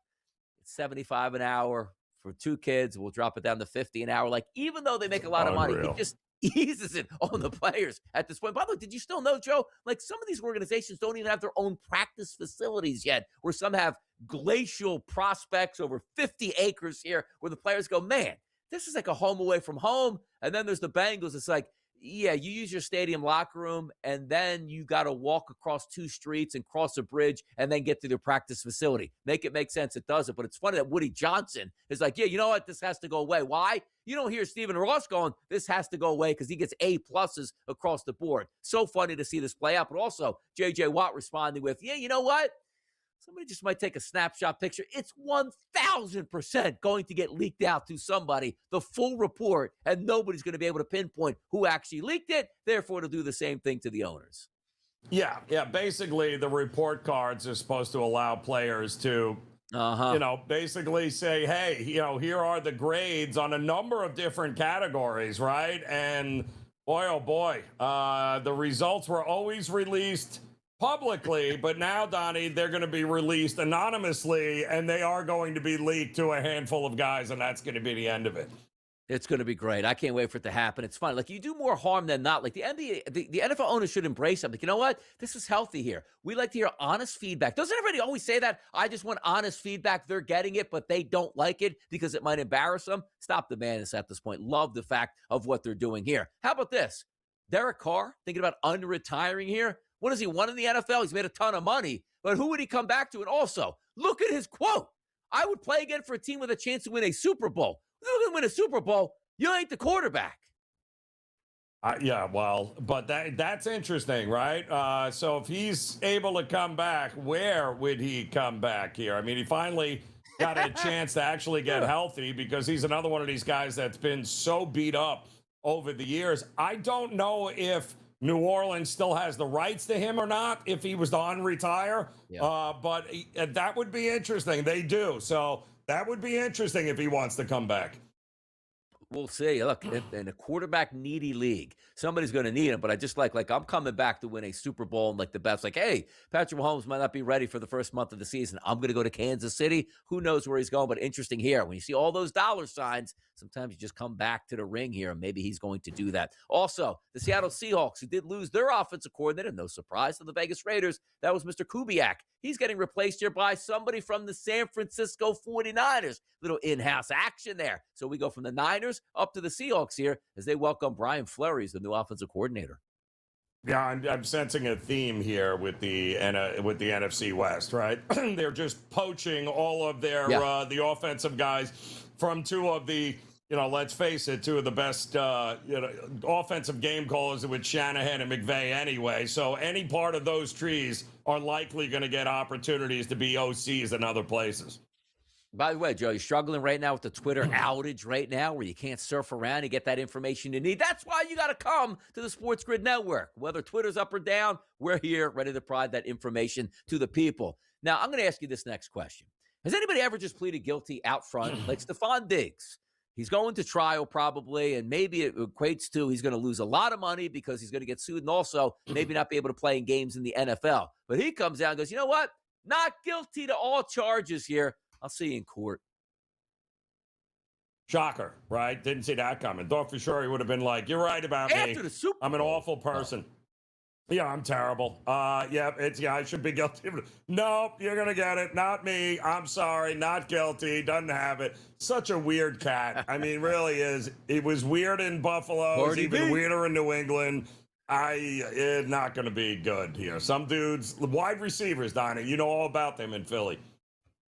It's $75 an hour for 2 kids. We'll drop it down to $50 an hour. Like, even though they make a lot of money, it just eases it on the players at this point. By the way, did you still know, Joe, like, some of these organizations don't even have their own practice facilities yet, where some have glacial prospects over 50 acres here, where the players go, man, this is like a home away from home. And then there's the Bengals. It's like, yeah, you use your stadium locker room, and then you got to walk across 2 streets and cross a bridge and then get to their practice facility. Make it make sense. It doesn't. But it's funny that Woody Johnson is like, yeah, you know what? This has to go away. Why? You don't hear Stephen Ross going, this has to go away because he gets A+ across the board. So funny to see this play out. But also J.J. Watt responding with, yeah, you know what? Somebody just might take a snapshot picture. It's 1,000% going to get leaked out to somebody, the full report, and nobody's going to be able to pinpoint who actually leaked it. Therefore, it'll do the same thing to the owners. Yeah. Basically, the report cards are supposed to allow players to, basically say, hey, here are the grades on a number of different categories, right? And boy, oh boy, the results were always released publicly, but now, Donnie, they're going to be released anonymously, and they are going to be leaked to a handful of guys, and that's going to be the end of it. It's going to be great. I can't wait for it to happen. It's fun. Like, you do more harm than not. Like, the NBA, the NFL owners should embrace something. You know what? This is healthy here. We like to hear honest feedback. Doesn't everybody always say that? I just want honest feedback. They're getting it, but they don't like it because it might embarrass them. Stop the madness at this point. Love the fact of what they're doing here. How about this? Derek Carr, thinking about unretiring here. What has he won in the NFL? He's made a ton of money. But who would he come back to? And also, look at his quote. I would play again for a team with a chance to win a Super Bowl. If you're going to win a Super Bowl, you ain't the quarterback. But that's interesting, right? So if he's able to come back, where would he come back here? I mean, he finally got a chance to actually get healthy, because he's another one of these guys that's been so beat up over the years. I don't know if New Orleans still has the rights to him or not, if he was to unretire. But that would be interesting. They do. So that would be interesting if he wants to come back. We'll see. Look, in a quarterback-needy league, somebody's going to need him. But I just like I'm coming back to win a Super Bowl, and like the best. Like, hey, Patrick Mahomes might not be ready for the first month of the season. I'm going to go to Kansas City. Who knows where he's going? But interesting here. When you see all those dollar signs, sometimes you just come back to the ring here, and maybe he's going to do that. Also, the Seattle Seahawks, who did lose their offensive coordinator, no surprise to the Vegas Raiders, that was Mr. Kubiak. He's getting replaced here by somebody from the San Francisco 49ers. Little in-house action there. So we go from the Niners up to the Seahawks here as they welcome Brian Flores, the new offensive coordinator. Yeah, I'm sensing a theme here with the NFC West, right? They're just poaching all of their the offensive guys from 2 of the, let's face it, 2 of the best offensive game callers with Shanahan and McVay anyway. So any part of those trees are likely going to get opportunities to be OCs in other places. By the way, Joe, you're struggling right now with the Twitter outage right now where you can't surf around and get that information you need. That's why you got to come to the SportsGrid Network. Whether Twitter's up or down, we're here ready to provide that information to the people. Now, I'm going to ask you this next question. Has anybody ever just pleaded guilty out front like Stephon Diggs? He's going to trial probably, and maybe it equates to he's going to lose a lot of money because he's going to get sued and also maybe not be able to play in games in the NFL. But he comes out and goes, you know what? Not guilty to all charges here. I'll see you in court. Shocker, right? Didn't see that coming. Thought for sure he would have been like, you're right about me. After the Super Bowl. I'm an awful person. Yeah, I'm terrible. I should be guilty. Nope, you're going to get it. Not me. I'm sorry. Not guilty. Doesn't have it. Such a weird cat. I mean, really is. It was weird in Buffalo. It's even weirder in New England. It's not going to be good here. Some dudes, wide receivers, Donnie, you know all about them in Philly.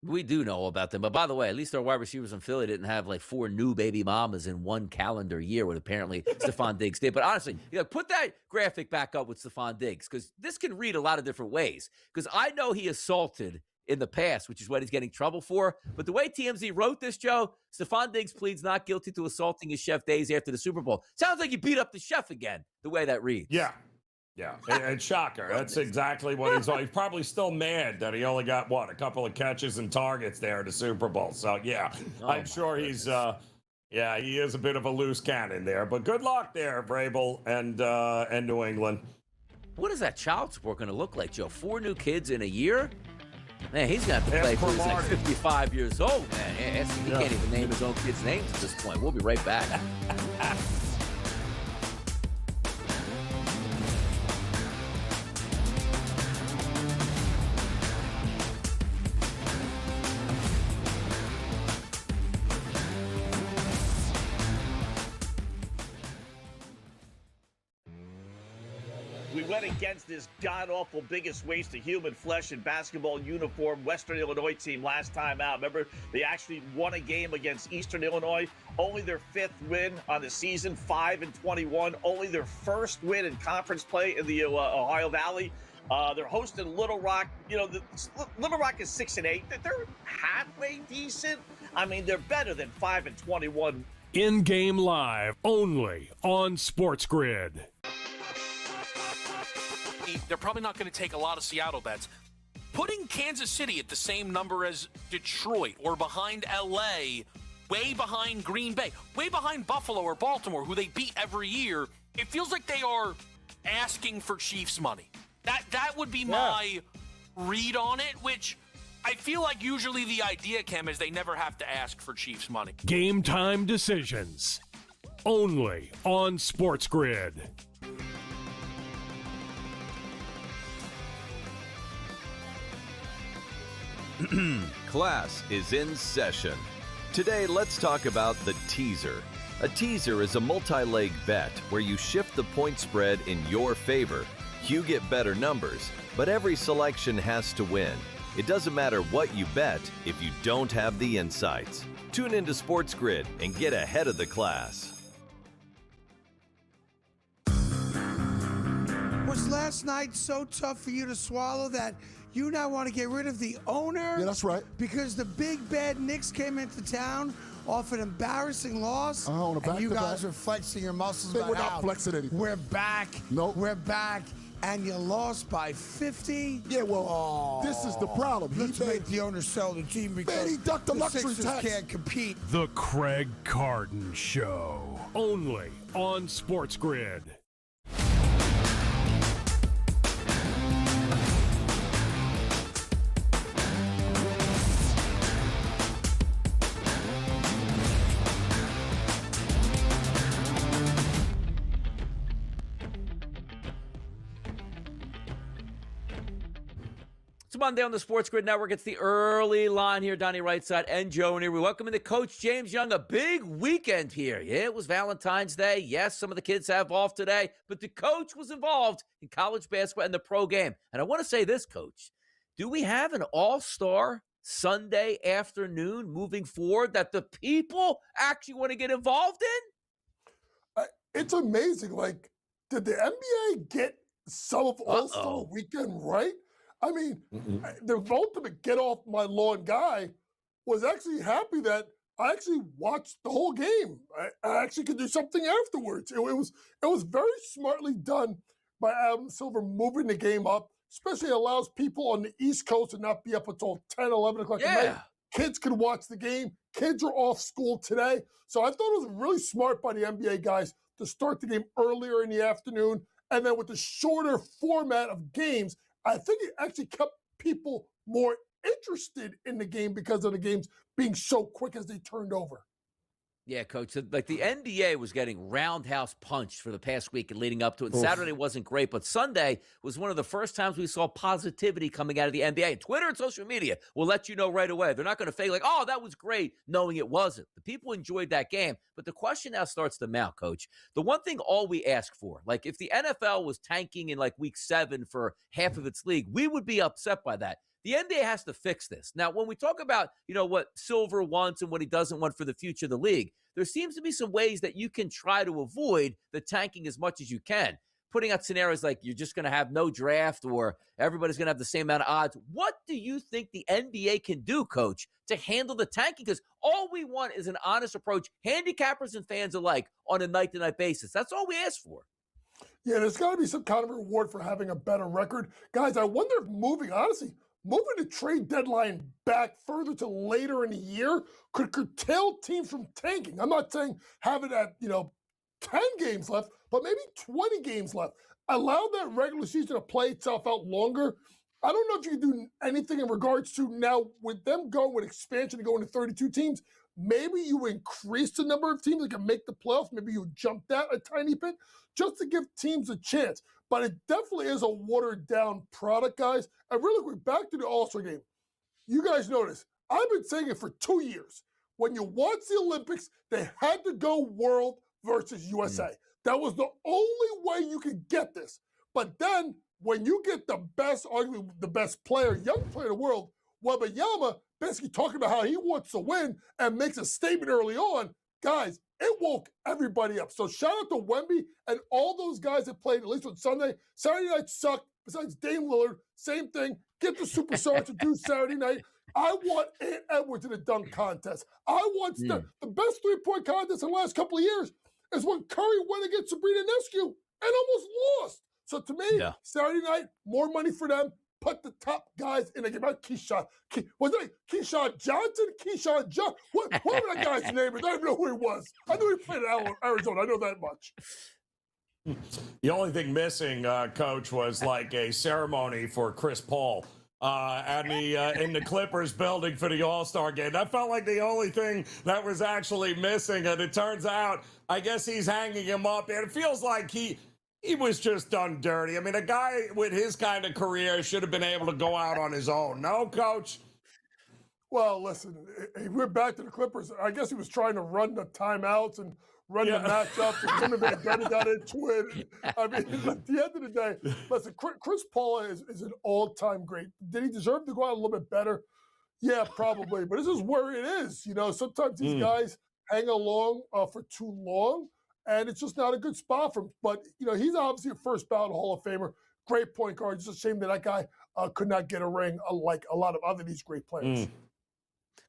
We do know about them. But by the way, at least our wide receivers in Philly didn't have like 4 new baby mamas in one calendar year, what apparently Stephon Diggs did. But honestly, put that graphic back up with Stephon Diggs, because this can read a lot of different ways. Because I know he assaulted in the past, which is what he's getting trouble for. But the way TMZ wrote this, Joe, Stephon Diggs pleads not guilty to assaulting his chef days after the Super Bowl. Sounds like he beat up the chef again, the way that reads. Yeah. Yeah, and shocker. That's exactly what he's probably still mad that he only got, a couple of catches and targets there at the Super Bowl. So, yeah, I'm sure he's, he is a bit of a loose cannon there. But good luck there, Vrabel and New England. What is that child support going to look like, Joe? 4 new kids in a year? Man, he's going to have to play for he's like 55 years old, man. He can't even name his own kids' names at this point. We'll be right back. Went against this god-awful biggest waste of human flesh in basketball uniform Western Illinois team last time out. Remember, they actually won a game against Eastern Illinois. Only their 5th win on the season, 5-21. Only their first win in conference play in the Ohio Valley. They're hosting Little Rock. Little Rock is 6-8. They're halfway decent. I mean, they're better than 5-21. In-game live, only on SportsGrid. They're probably not going to take a lot of Seattle bets. Putting Kansas City at the same number as Detroit or behind LA, way behind Green Bay, way behind Buffalo or Baltimore, who they beat every year, it feels like they are asking for Chiefs money. That would be my read on it, which I feel like usually the idea, Cam, is they never have to ask for Chiefs money. Game time decisions, only on SportsGrid. Class is in session. Today, let's talk about the teaser. A teaser is a multi-leg bet where you shift the point spread in your favor. You get better numbers, but every selection has to win. It doesn't matter what you bet if you don't have the insights. Tune into SportsGrid and get ahead of the class. Was last night so tough for you to swallow that you now want to get rid of the owner? Yeah, that's right. Because the big bad Knicks came into town off an embarrassing loss. On a back and you to guys back. are flexing your muscles They about were not how flexing anything. we're back. Nope. We're back. And you lost by 50. Yeah, well, this is the problem. Let's make the owner sell the team because he ducked the luxury Sixers tax. can't compete. The Craig Carton Show, only on SportsGrid. It's Monday on the SportsGrid Network. It's the early line here. Donnie Rightside and Joe here. We welcome in the coach, James Young. A big weekend here. Yeah, it was Valentine's Day. Yes, some of the kids have off today, but the coach was involved in college basketball and the pro game. And I want to say this, Coach. Do we have an all-star Sunday afternoon moving forward that the people actually want to get involved in? It's amazing. Like, did the NBA get some of All-Star Weekend right? I mean, the ultimate get off my lawn guy was actually happy that I actually watched the whole game. I actually could do something afterwards. It was very smartly done by Adam Silver, moving the game up, especially allows people on the East Coast to not be up until 10, 11 o'clock at night. Kids could watch the game. Kids are off school today. So I thought it was really smart by the NBA guys to start the game earlier in the afternoon. And then with the shorter format of games, I think it actually kept people more interested in the game because of the games being so quick as they turned over. Yeah, Coach. So, like, the NBA was getting roundhouse punched for the past week and leading up to it. And Saturday wasn't great, but Sunday was one of the first times we saw positivity coming out of the NBA. And Twitter and social media will let you know right away. They're not going to fake like, oh, that was great, knowing it wasn't. The people enjoyed that game. But the question now starts to mount, Coach. The one thing all we ask for, like if the NFL was tanking in like week 7 for half of its league, we would be upset by that. The NBA has to fix this. Now, when we talk about, what Silver wants and what he doesn't want for the future of the league, there seems to be some ways that you can try to avoid the tanking as much as you can. Putting out scenarios like you're just going to have no draft or everybody's going to have the same amount of odds. What do you think the NBA can do, Coach, to handle the tanking? Because all we want is an honest approach, handicappers and fans alike, on a night-to-night basis. That's all we ask for. Yeah, there's got to be some kind of reward for having a better record. Guys, I wonder if moving the trade deadline back further to later in the year could curtail teams from tanking. I'm not saying have it at, 10 games left, but maybe 20 games left. Allow that regular season to play itself out longer. I don't know if you can do anything in regards to now with them going with expansion and going to 32 teams. Maybe you increase the number of teams that can make the playoffs. Maybe you jump that a tiny bit just to give teams a chance. But it definitely is a watered-down product, guys. And really quick, back to the All-Star game. You guys notice, I've been saying it for 2 years. When you watch the Olympics, they had to go world versus USA. That was the only way you could get this. But then, when you get the best, arguably the best player, young player in the world, Wembanyama, basically talking about how he wants to win and makes a statement early on, guys, it woke everybody up. So shout out to Wemby and all those guys that played, at least on Sunday. Saturday night sucked. Besides Dame Lillard, same thing. Get the superstars to do Saturday night. I want Ant Edwards in a dunk contest. I want the best three-point contest in the last couple of years is when Curry went against Sabrina Ionescu and almost lost. So to me, Saturday night, more money for them. Put the top guys in the game. Keyshawn. Was it Keyshawn Johnson? Keyshawn John? Whatever that guy's name is. I don't even know who he was. I knew he played in Arizona. I know that much. The only thing missing, Coach, was like a ceremony for Chris Paul in the Clippers building for the All-Star game. That felt like the only thing that was actually missing. And it turns out, I guess he's hanging him up. And it feels like he was just done dirty. I mean, a guy with his kind of career should have been able to go out on his own. No, Coach? Well, listen, he went back to the Clippers. I guess he was trying to run the timeouts and run the matchups, and him and Van Gundy got into it. I mean, at the end of the day, listen, Chris Paul is an all-time great. Did he deserve to go out a little bit better? Yeah, probably. But this is where it is. Sometimes these guys hang along for too long, and it's just not a good spot for him. But, he's obviously a first ballot Hall of Famer. Great point guard. It's a shame that guy could not get a ring like a lot of other these great players.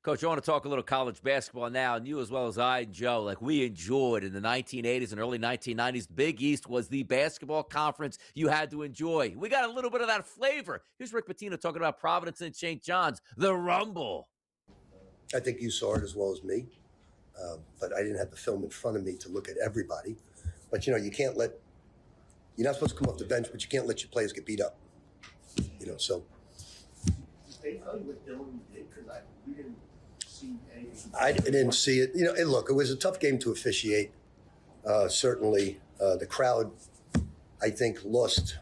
Coach, I want to talk a little college basketball now, and you as well as I and Joe, like we enjoyed in the 1980s and early 1990s. Big East was the basketball conference you had to enjoy. We got a little bit of that flavor. Here's Rick Pitino talking about Providence and St. John's, the Rumble. I think you saw it as well as me, but I didn't have the film in front of me to look at everybody. But, you can't you're not supposed to come off the bench, but you can't let your players get beat up, so. Did they tell you what Dylan did? Because we didn't see anything. I didn't see it. Look, it was a tough game to officiate. Certainly, the crowd, I think, lost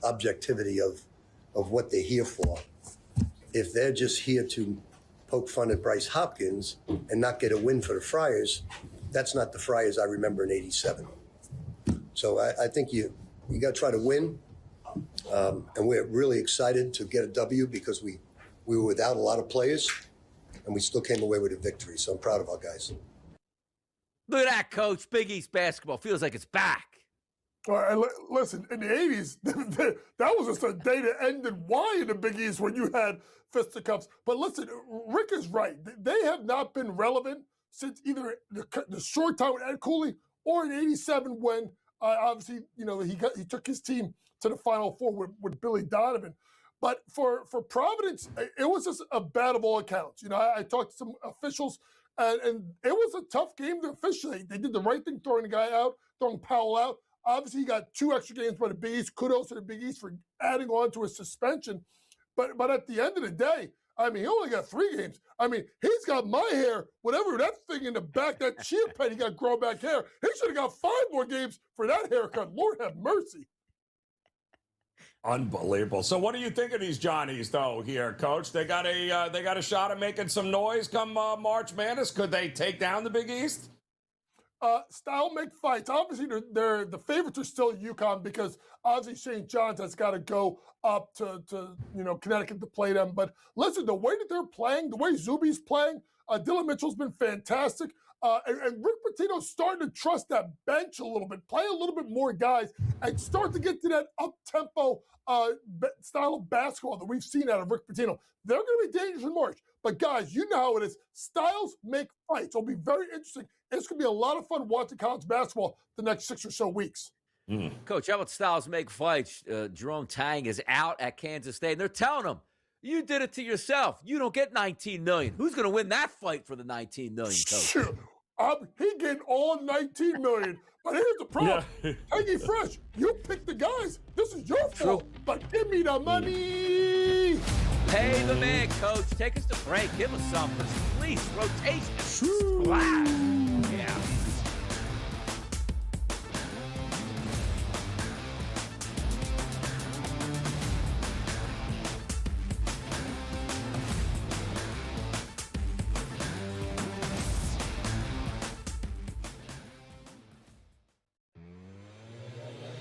objectivity of what they're here for. If they're just here to poke fun at Bryce Hopkins and not get a win for the Friars, that's not the Friars I remember in '87. So I think you got to try to win. And we're really excited to get a W because we were without a lot of players, and we still came away with a victory. So I'm proud of our guys. Look at that, Coach. Big East basketball feels like it's back. All right, listen, in the 80s, that was just a day that ended Y in the Big East when you had fisticuffs. But listen, Rick is right. They have not been relevant since either the short time with Ed Cooley or in '87 when obviously he took his team to the Final Four with Billy Donovan. But for Providence, it was just a bad of all accounts. I talked to some officials, and it was a tough game to officiate. They did the right thing throwing the guy out, throwing Powell out. Obviously, he got 2 extra games by the Big East. Kudos to the Big East for adding on to his suspension. But at the end of the day, I mean, he only got 3 games. I mean, he's got my hair, whatever that thing in the back, that chia pet he got grown back hair. He should have got 5 more games for that haircut. Lord have mercy. Unbelievable. So what do you think of these Johnnies, though, here, Coach? They got a shot at making some noise come March Madness. Could they take down the Big East? Style make fights. Obviously, they're the favorites are still UConn because obviously St. John's has got to go up to Connecticut to play them. But listen, the way that they're playing, the way Zuby's playing, Dylan Mitchell's been fantastic. And Rick Pitino's starting to trust that bench a little bit, play a little bit more guys, and start to get to that up-tempo style of basketball that we've seen out of Rick Pitino. They're going to be dangerous in March. But, guys, you know how it is. Styles make fights. It'll be very interesting. It's going to be a lot of fun watching college basketball the next 6 or so weeks. Coach, how about Styles make fights? Jerome Tang is out at Kansas State, and they're telling him, you did it to yourself. You don't get $19 million. Who's going to win that fight for the $19 million, Coach? Sure. He getting all $19 million. But here's the problem. Peggy Fresh, you pick the guys. This is your fault. But give me the money. Pay the man, Coach. Take us to break. Give us some. Please, rotation. Splash. Yeah.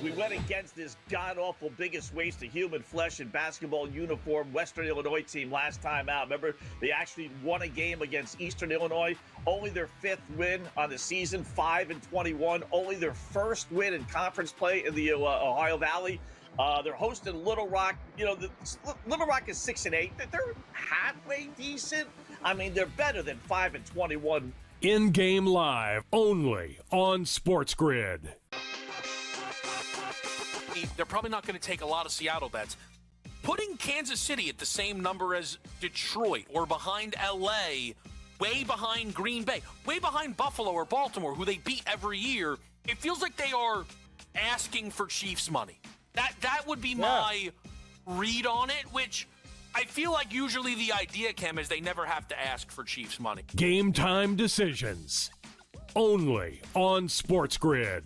We went against this god-awful biggest waste of human flesh and basketball uniform Western Illinois team last time out. Remember, they actually won a game against Eastern Illinois. Only their 5th win on the season, 5-21. Only their 1st win in conference play in the Ohio Valley. They're hosting Little Rock. Little Rock is 6-8. They're halfway decent. I mean, they're better than 5-21. In-game live, only on SportsGrid. They're probably not going to take a lot of Seattle bets. Putting Kansas City at the same number as Detroit or behind LA, way behind Green Bay, way behind Buffalo or Baltimore, who they beat every year, it feels like they are asking for Chiefs money. That would be my read on it, which I feel like usually the idea, Cam, is they never have to ask for Chiefs money. Game time decisions, only on SportsGrid.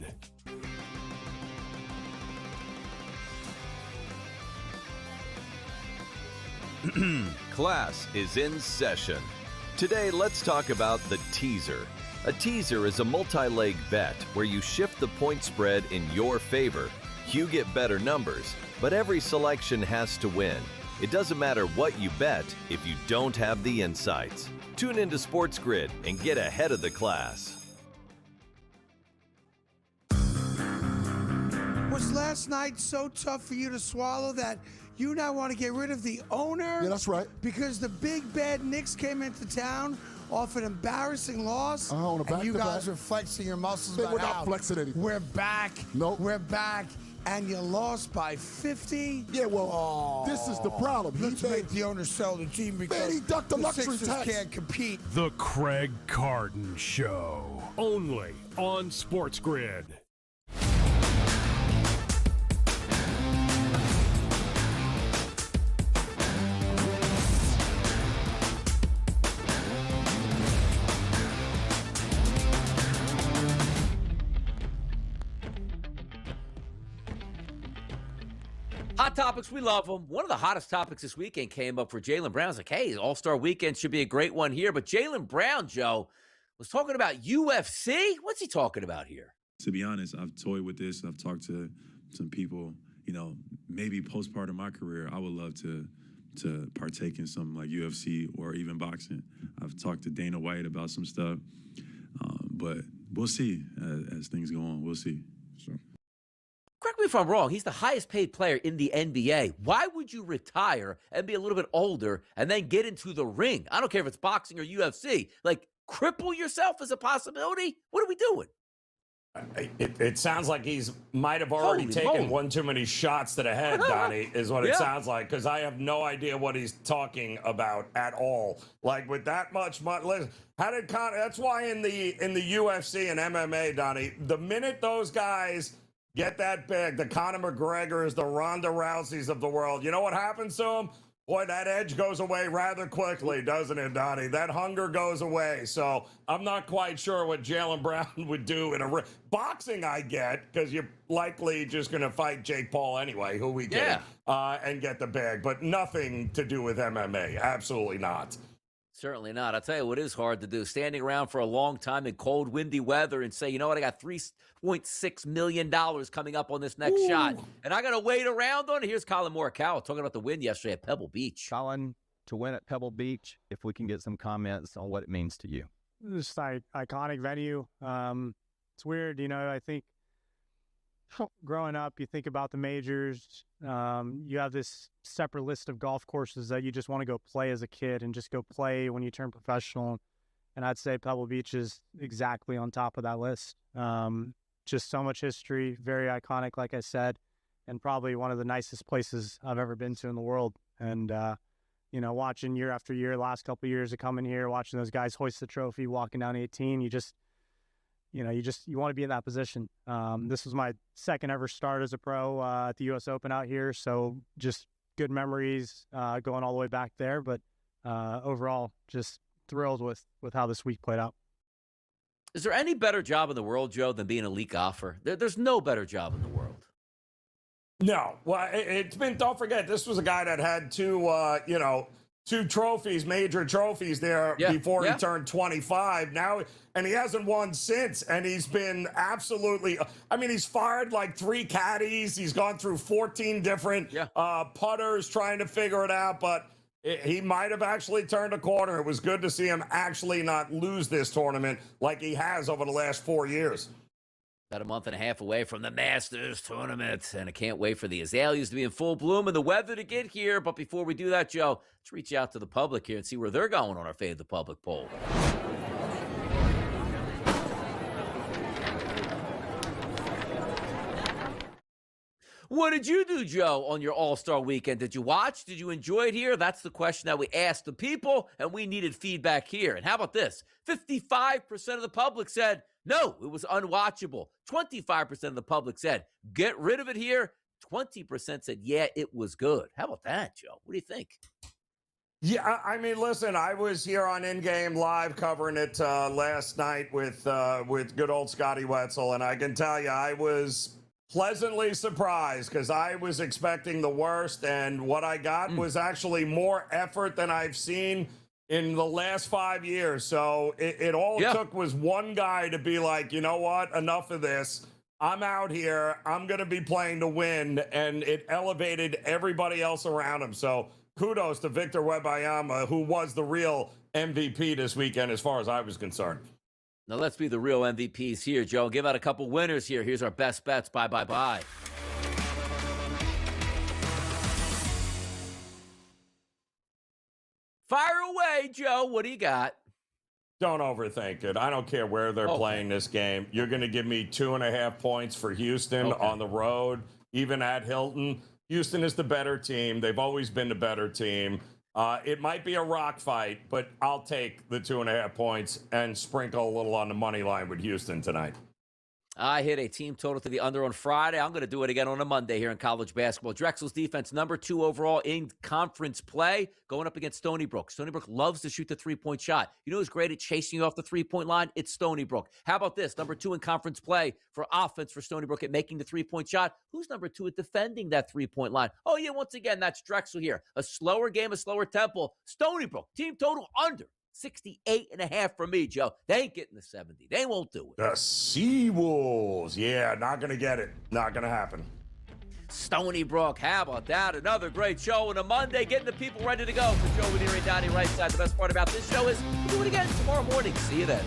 Class is in session. Today, let's talk about the teaser. A teaser is a multi-leg bet where you shift the point spread in your favor. You get better numbers, but every selection has to win. It doesn't matter what you bet if you don't have the insights. Tune into SportsGrid and get ahead of the class. Was last night so tough for you to swallow that you now want to get rid of the owner? Yeah, that's right. Because the big bad Knicks came into town off an embarrassing loss. On a and you back-to-back. guys are flexing your muscles. They about were not how flexing anything. We're back. Nope. We're back. And you lost by 50? Yeah, well, this is the problem. Let's make the owner sell the team because he ducked the luxury Sixers tax. can't compete. The Craig Carton Show, only on SportsGrid. Hot topics, we love them. One of the hottest topics this weekend came up for Jaylen Brown. It's like, hey, All-Star Weekend should be a great one here. But Jaylen Brown, Joe, was talking about UFC. What's he talking about here? To be honest, I've toyed with this. I've talked to some people, maybe post-part of my career, I would love to partake in something like UFC or even boxing. I've talked to Dana White about some stuff, but we'll see as things go on. We'll see. correct me if I'm wrong, he's the highest paid player in the NBA. Why would you retire and be a little bit older and then get into the ring? I don't care if it's boxing or UFC. Like, cripple yourself is a possibility? What are we doing? It sounds like he's might have already taken one too many shots to the head, Donnie, is what it sounds like, because I have no idea what he's talking about at all. Like, with that much money, listen, that's why in the UFC and MMA, Donnie, the minute those guys get that big, the Conor McGregors, the Ronda Rouseys of the world, you know what happens to them? Boy, that edge goes away rather quickly, doesn't it, Donnie? That hunger goes away. So I'm not quite sure what Jaylen Brown would do in a ring. Boxing, I get, because you're likely just going to fight Jake Paul anyway, who we get, and get the bag. But nothing to do with MMA. Absolutely not. Certainly not. I'll tell you what is hard to do. Standing around for a long time in cold, windy weather and say, you know what, I got $3.6 million coming up on this next shot. And I got to wait around on it. Here's Colin Morikawa talking about the win yesterday at Pebble Beach. Colin, to win at Pebble Beach, if we can get some comments on what it means to you. Just like iconic venue. It's weird, I think growing up, you think about the majors. You have this separate list of golf courses that you just want to go play as a kid and just go play when you turn professional. And I'd say Pebble Beach is exactly on top of that list. Just so much history, very iconic, like I said, and probably one of the nicest places I've ever been to in the world. And, watching year after year, last couple of years of coming here, watching those guys hoist the trophy, walking down 18, you want to be in that position. This was my second ever start as a pro at the U.S. Open out here, so just good memories going all the way back there. But overall, just thrilled with how this week played out. Is there any better job in the world, Joe, than being an elite golfer? There's no better job in the world. No. Well, don't forget, this was a guy that had two trophies, major trophies there before he turned 25. Now, and he hasn't won since. And he's been absolutely, he's fired like 3 caddies. He's gone through 14 different putters trying to figure it out. But he might have actually turned a corner. It was good to see him actually not lose this tournament like he has over the last 4 years. About a month and a half away from the Masters tournament, and I can't wait for the azaleas to be in full bloom and the weather to get here. But before we do that, Joe, let's reach out to the public here and see where they're going on our Fade the Public poll. What did you do, Joe, on your All-Star weekend? Did you watch? Did you enjoy it here? That's the question that we asked the people, and we needed feedback here. And how about this? 55% of the public said, no, it was unwatchable. 25% of the public said, get rid of it here. 20% said, yeah, it was good. How about that, Joe? What do you think? Yeah, listen, I was here on In Game Live covering it last night with good old Scotty Wetzel, and I can tell you I was pleasantly surprised because I was expecting the worst, and what I got was actually more effort than I've seen in the last 5 years. So it all took was one guy to be like, you know what, enough of this. I'm out here. I'm going to be playing to win. And it elevated everybody else around him. So kudos to Victor Wembanyama, who was the real MVP this weekend as far as I was concerned. Now let's be the real MVPs here, Joe. Give out a couple winners here. Here's our best bets. Bye. Fire away, Joe. What do you got? Don't overthink it. I don't care where they're playing this game. You're going to give me 2.5 points for Houston on the road, even at Hilton. Houston is the better team. They've always been the better team. It might be a rock fight, but I'll take the 2.5 points and sprinkle a little on the money line with Houston tonight. I hit a team total to the under on Friday. I'm going to do it again on a Monday here in college basketball. Drexel's defense, number 2 overall in conference play, going up against Stony Brook. Stony Brook loves to shoot the three-point shot. You know who's great at chasing you off the three-point line? It's Stony Brook. How about this? Number 2 in conference play for offense for Stony Brook at making the three-point shot. Who's number 2 at defending that three-point line? Oh, yeah, once again, that's Drexel here. A slower game, a slower tempo. Stony Brook, team total under 68.5 for me, Joe. They ain't getting the 70. They won't do it. The Seawolves. Yeah, not going to get it. Not going to happen. Stony Brook, how about that? Another great show on a Monday, getting the people ready to go. For Joe Ranieri and Donnie Right Side, the best part about this show is we'll do it again tomorrow morning. See you then.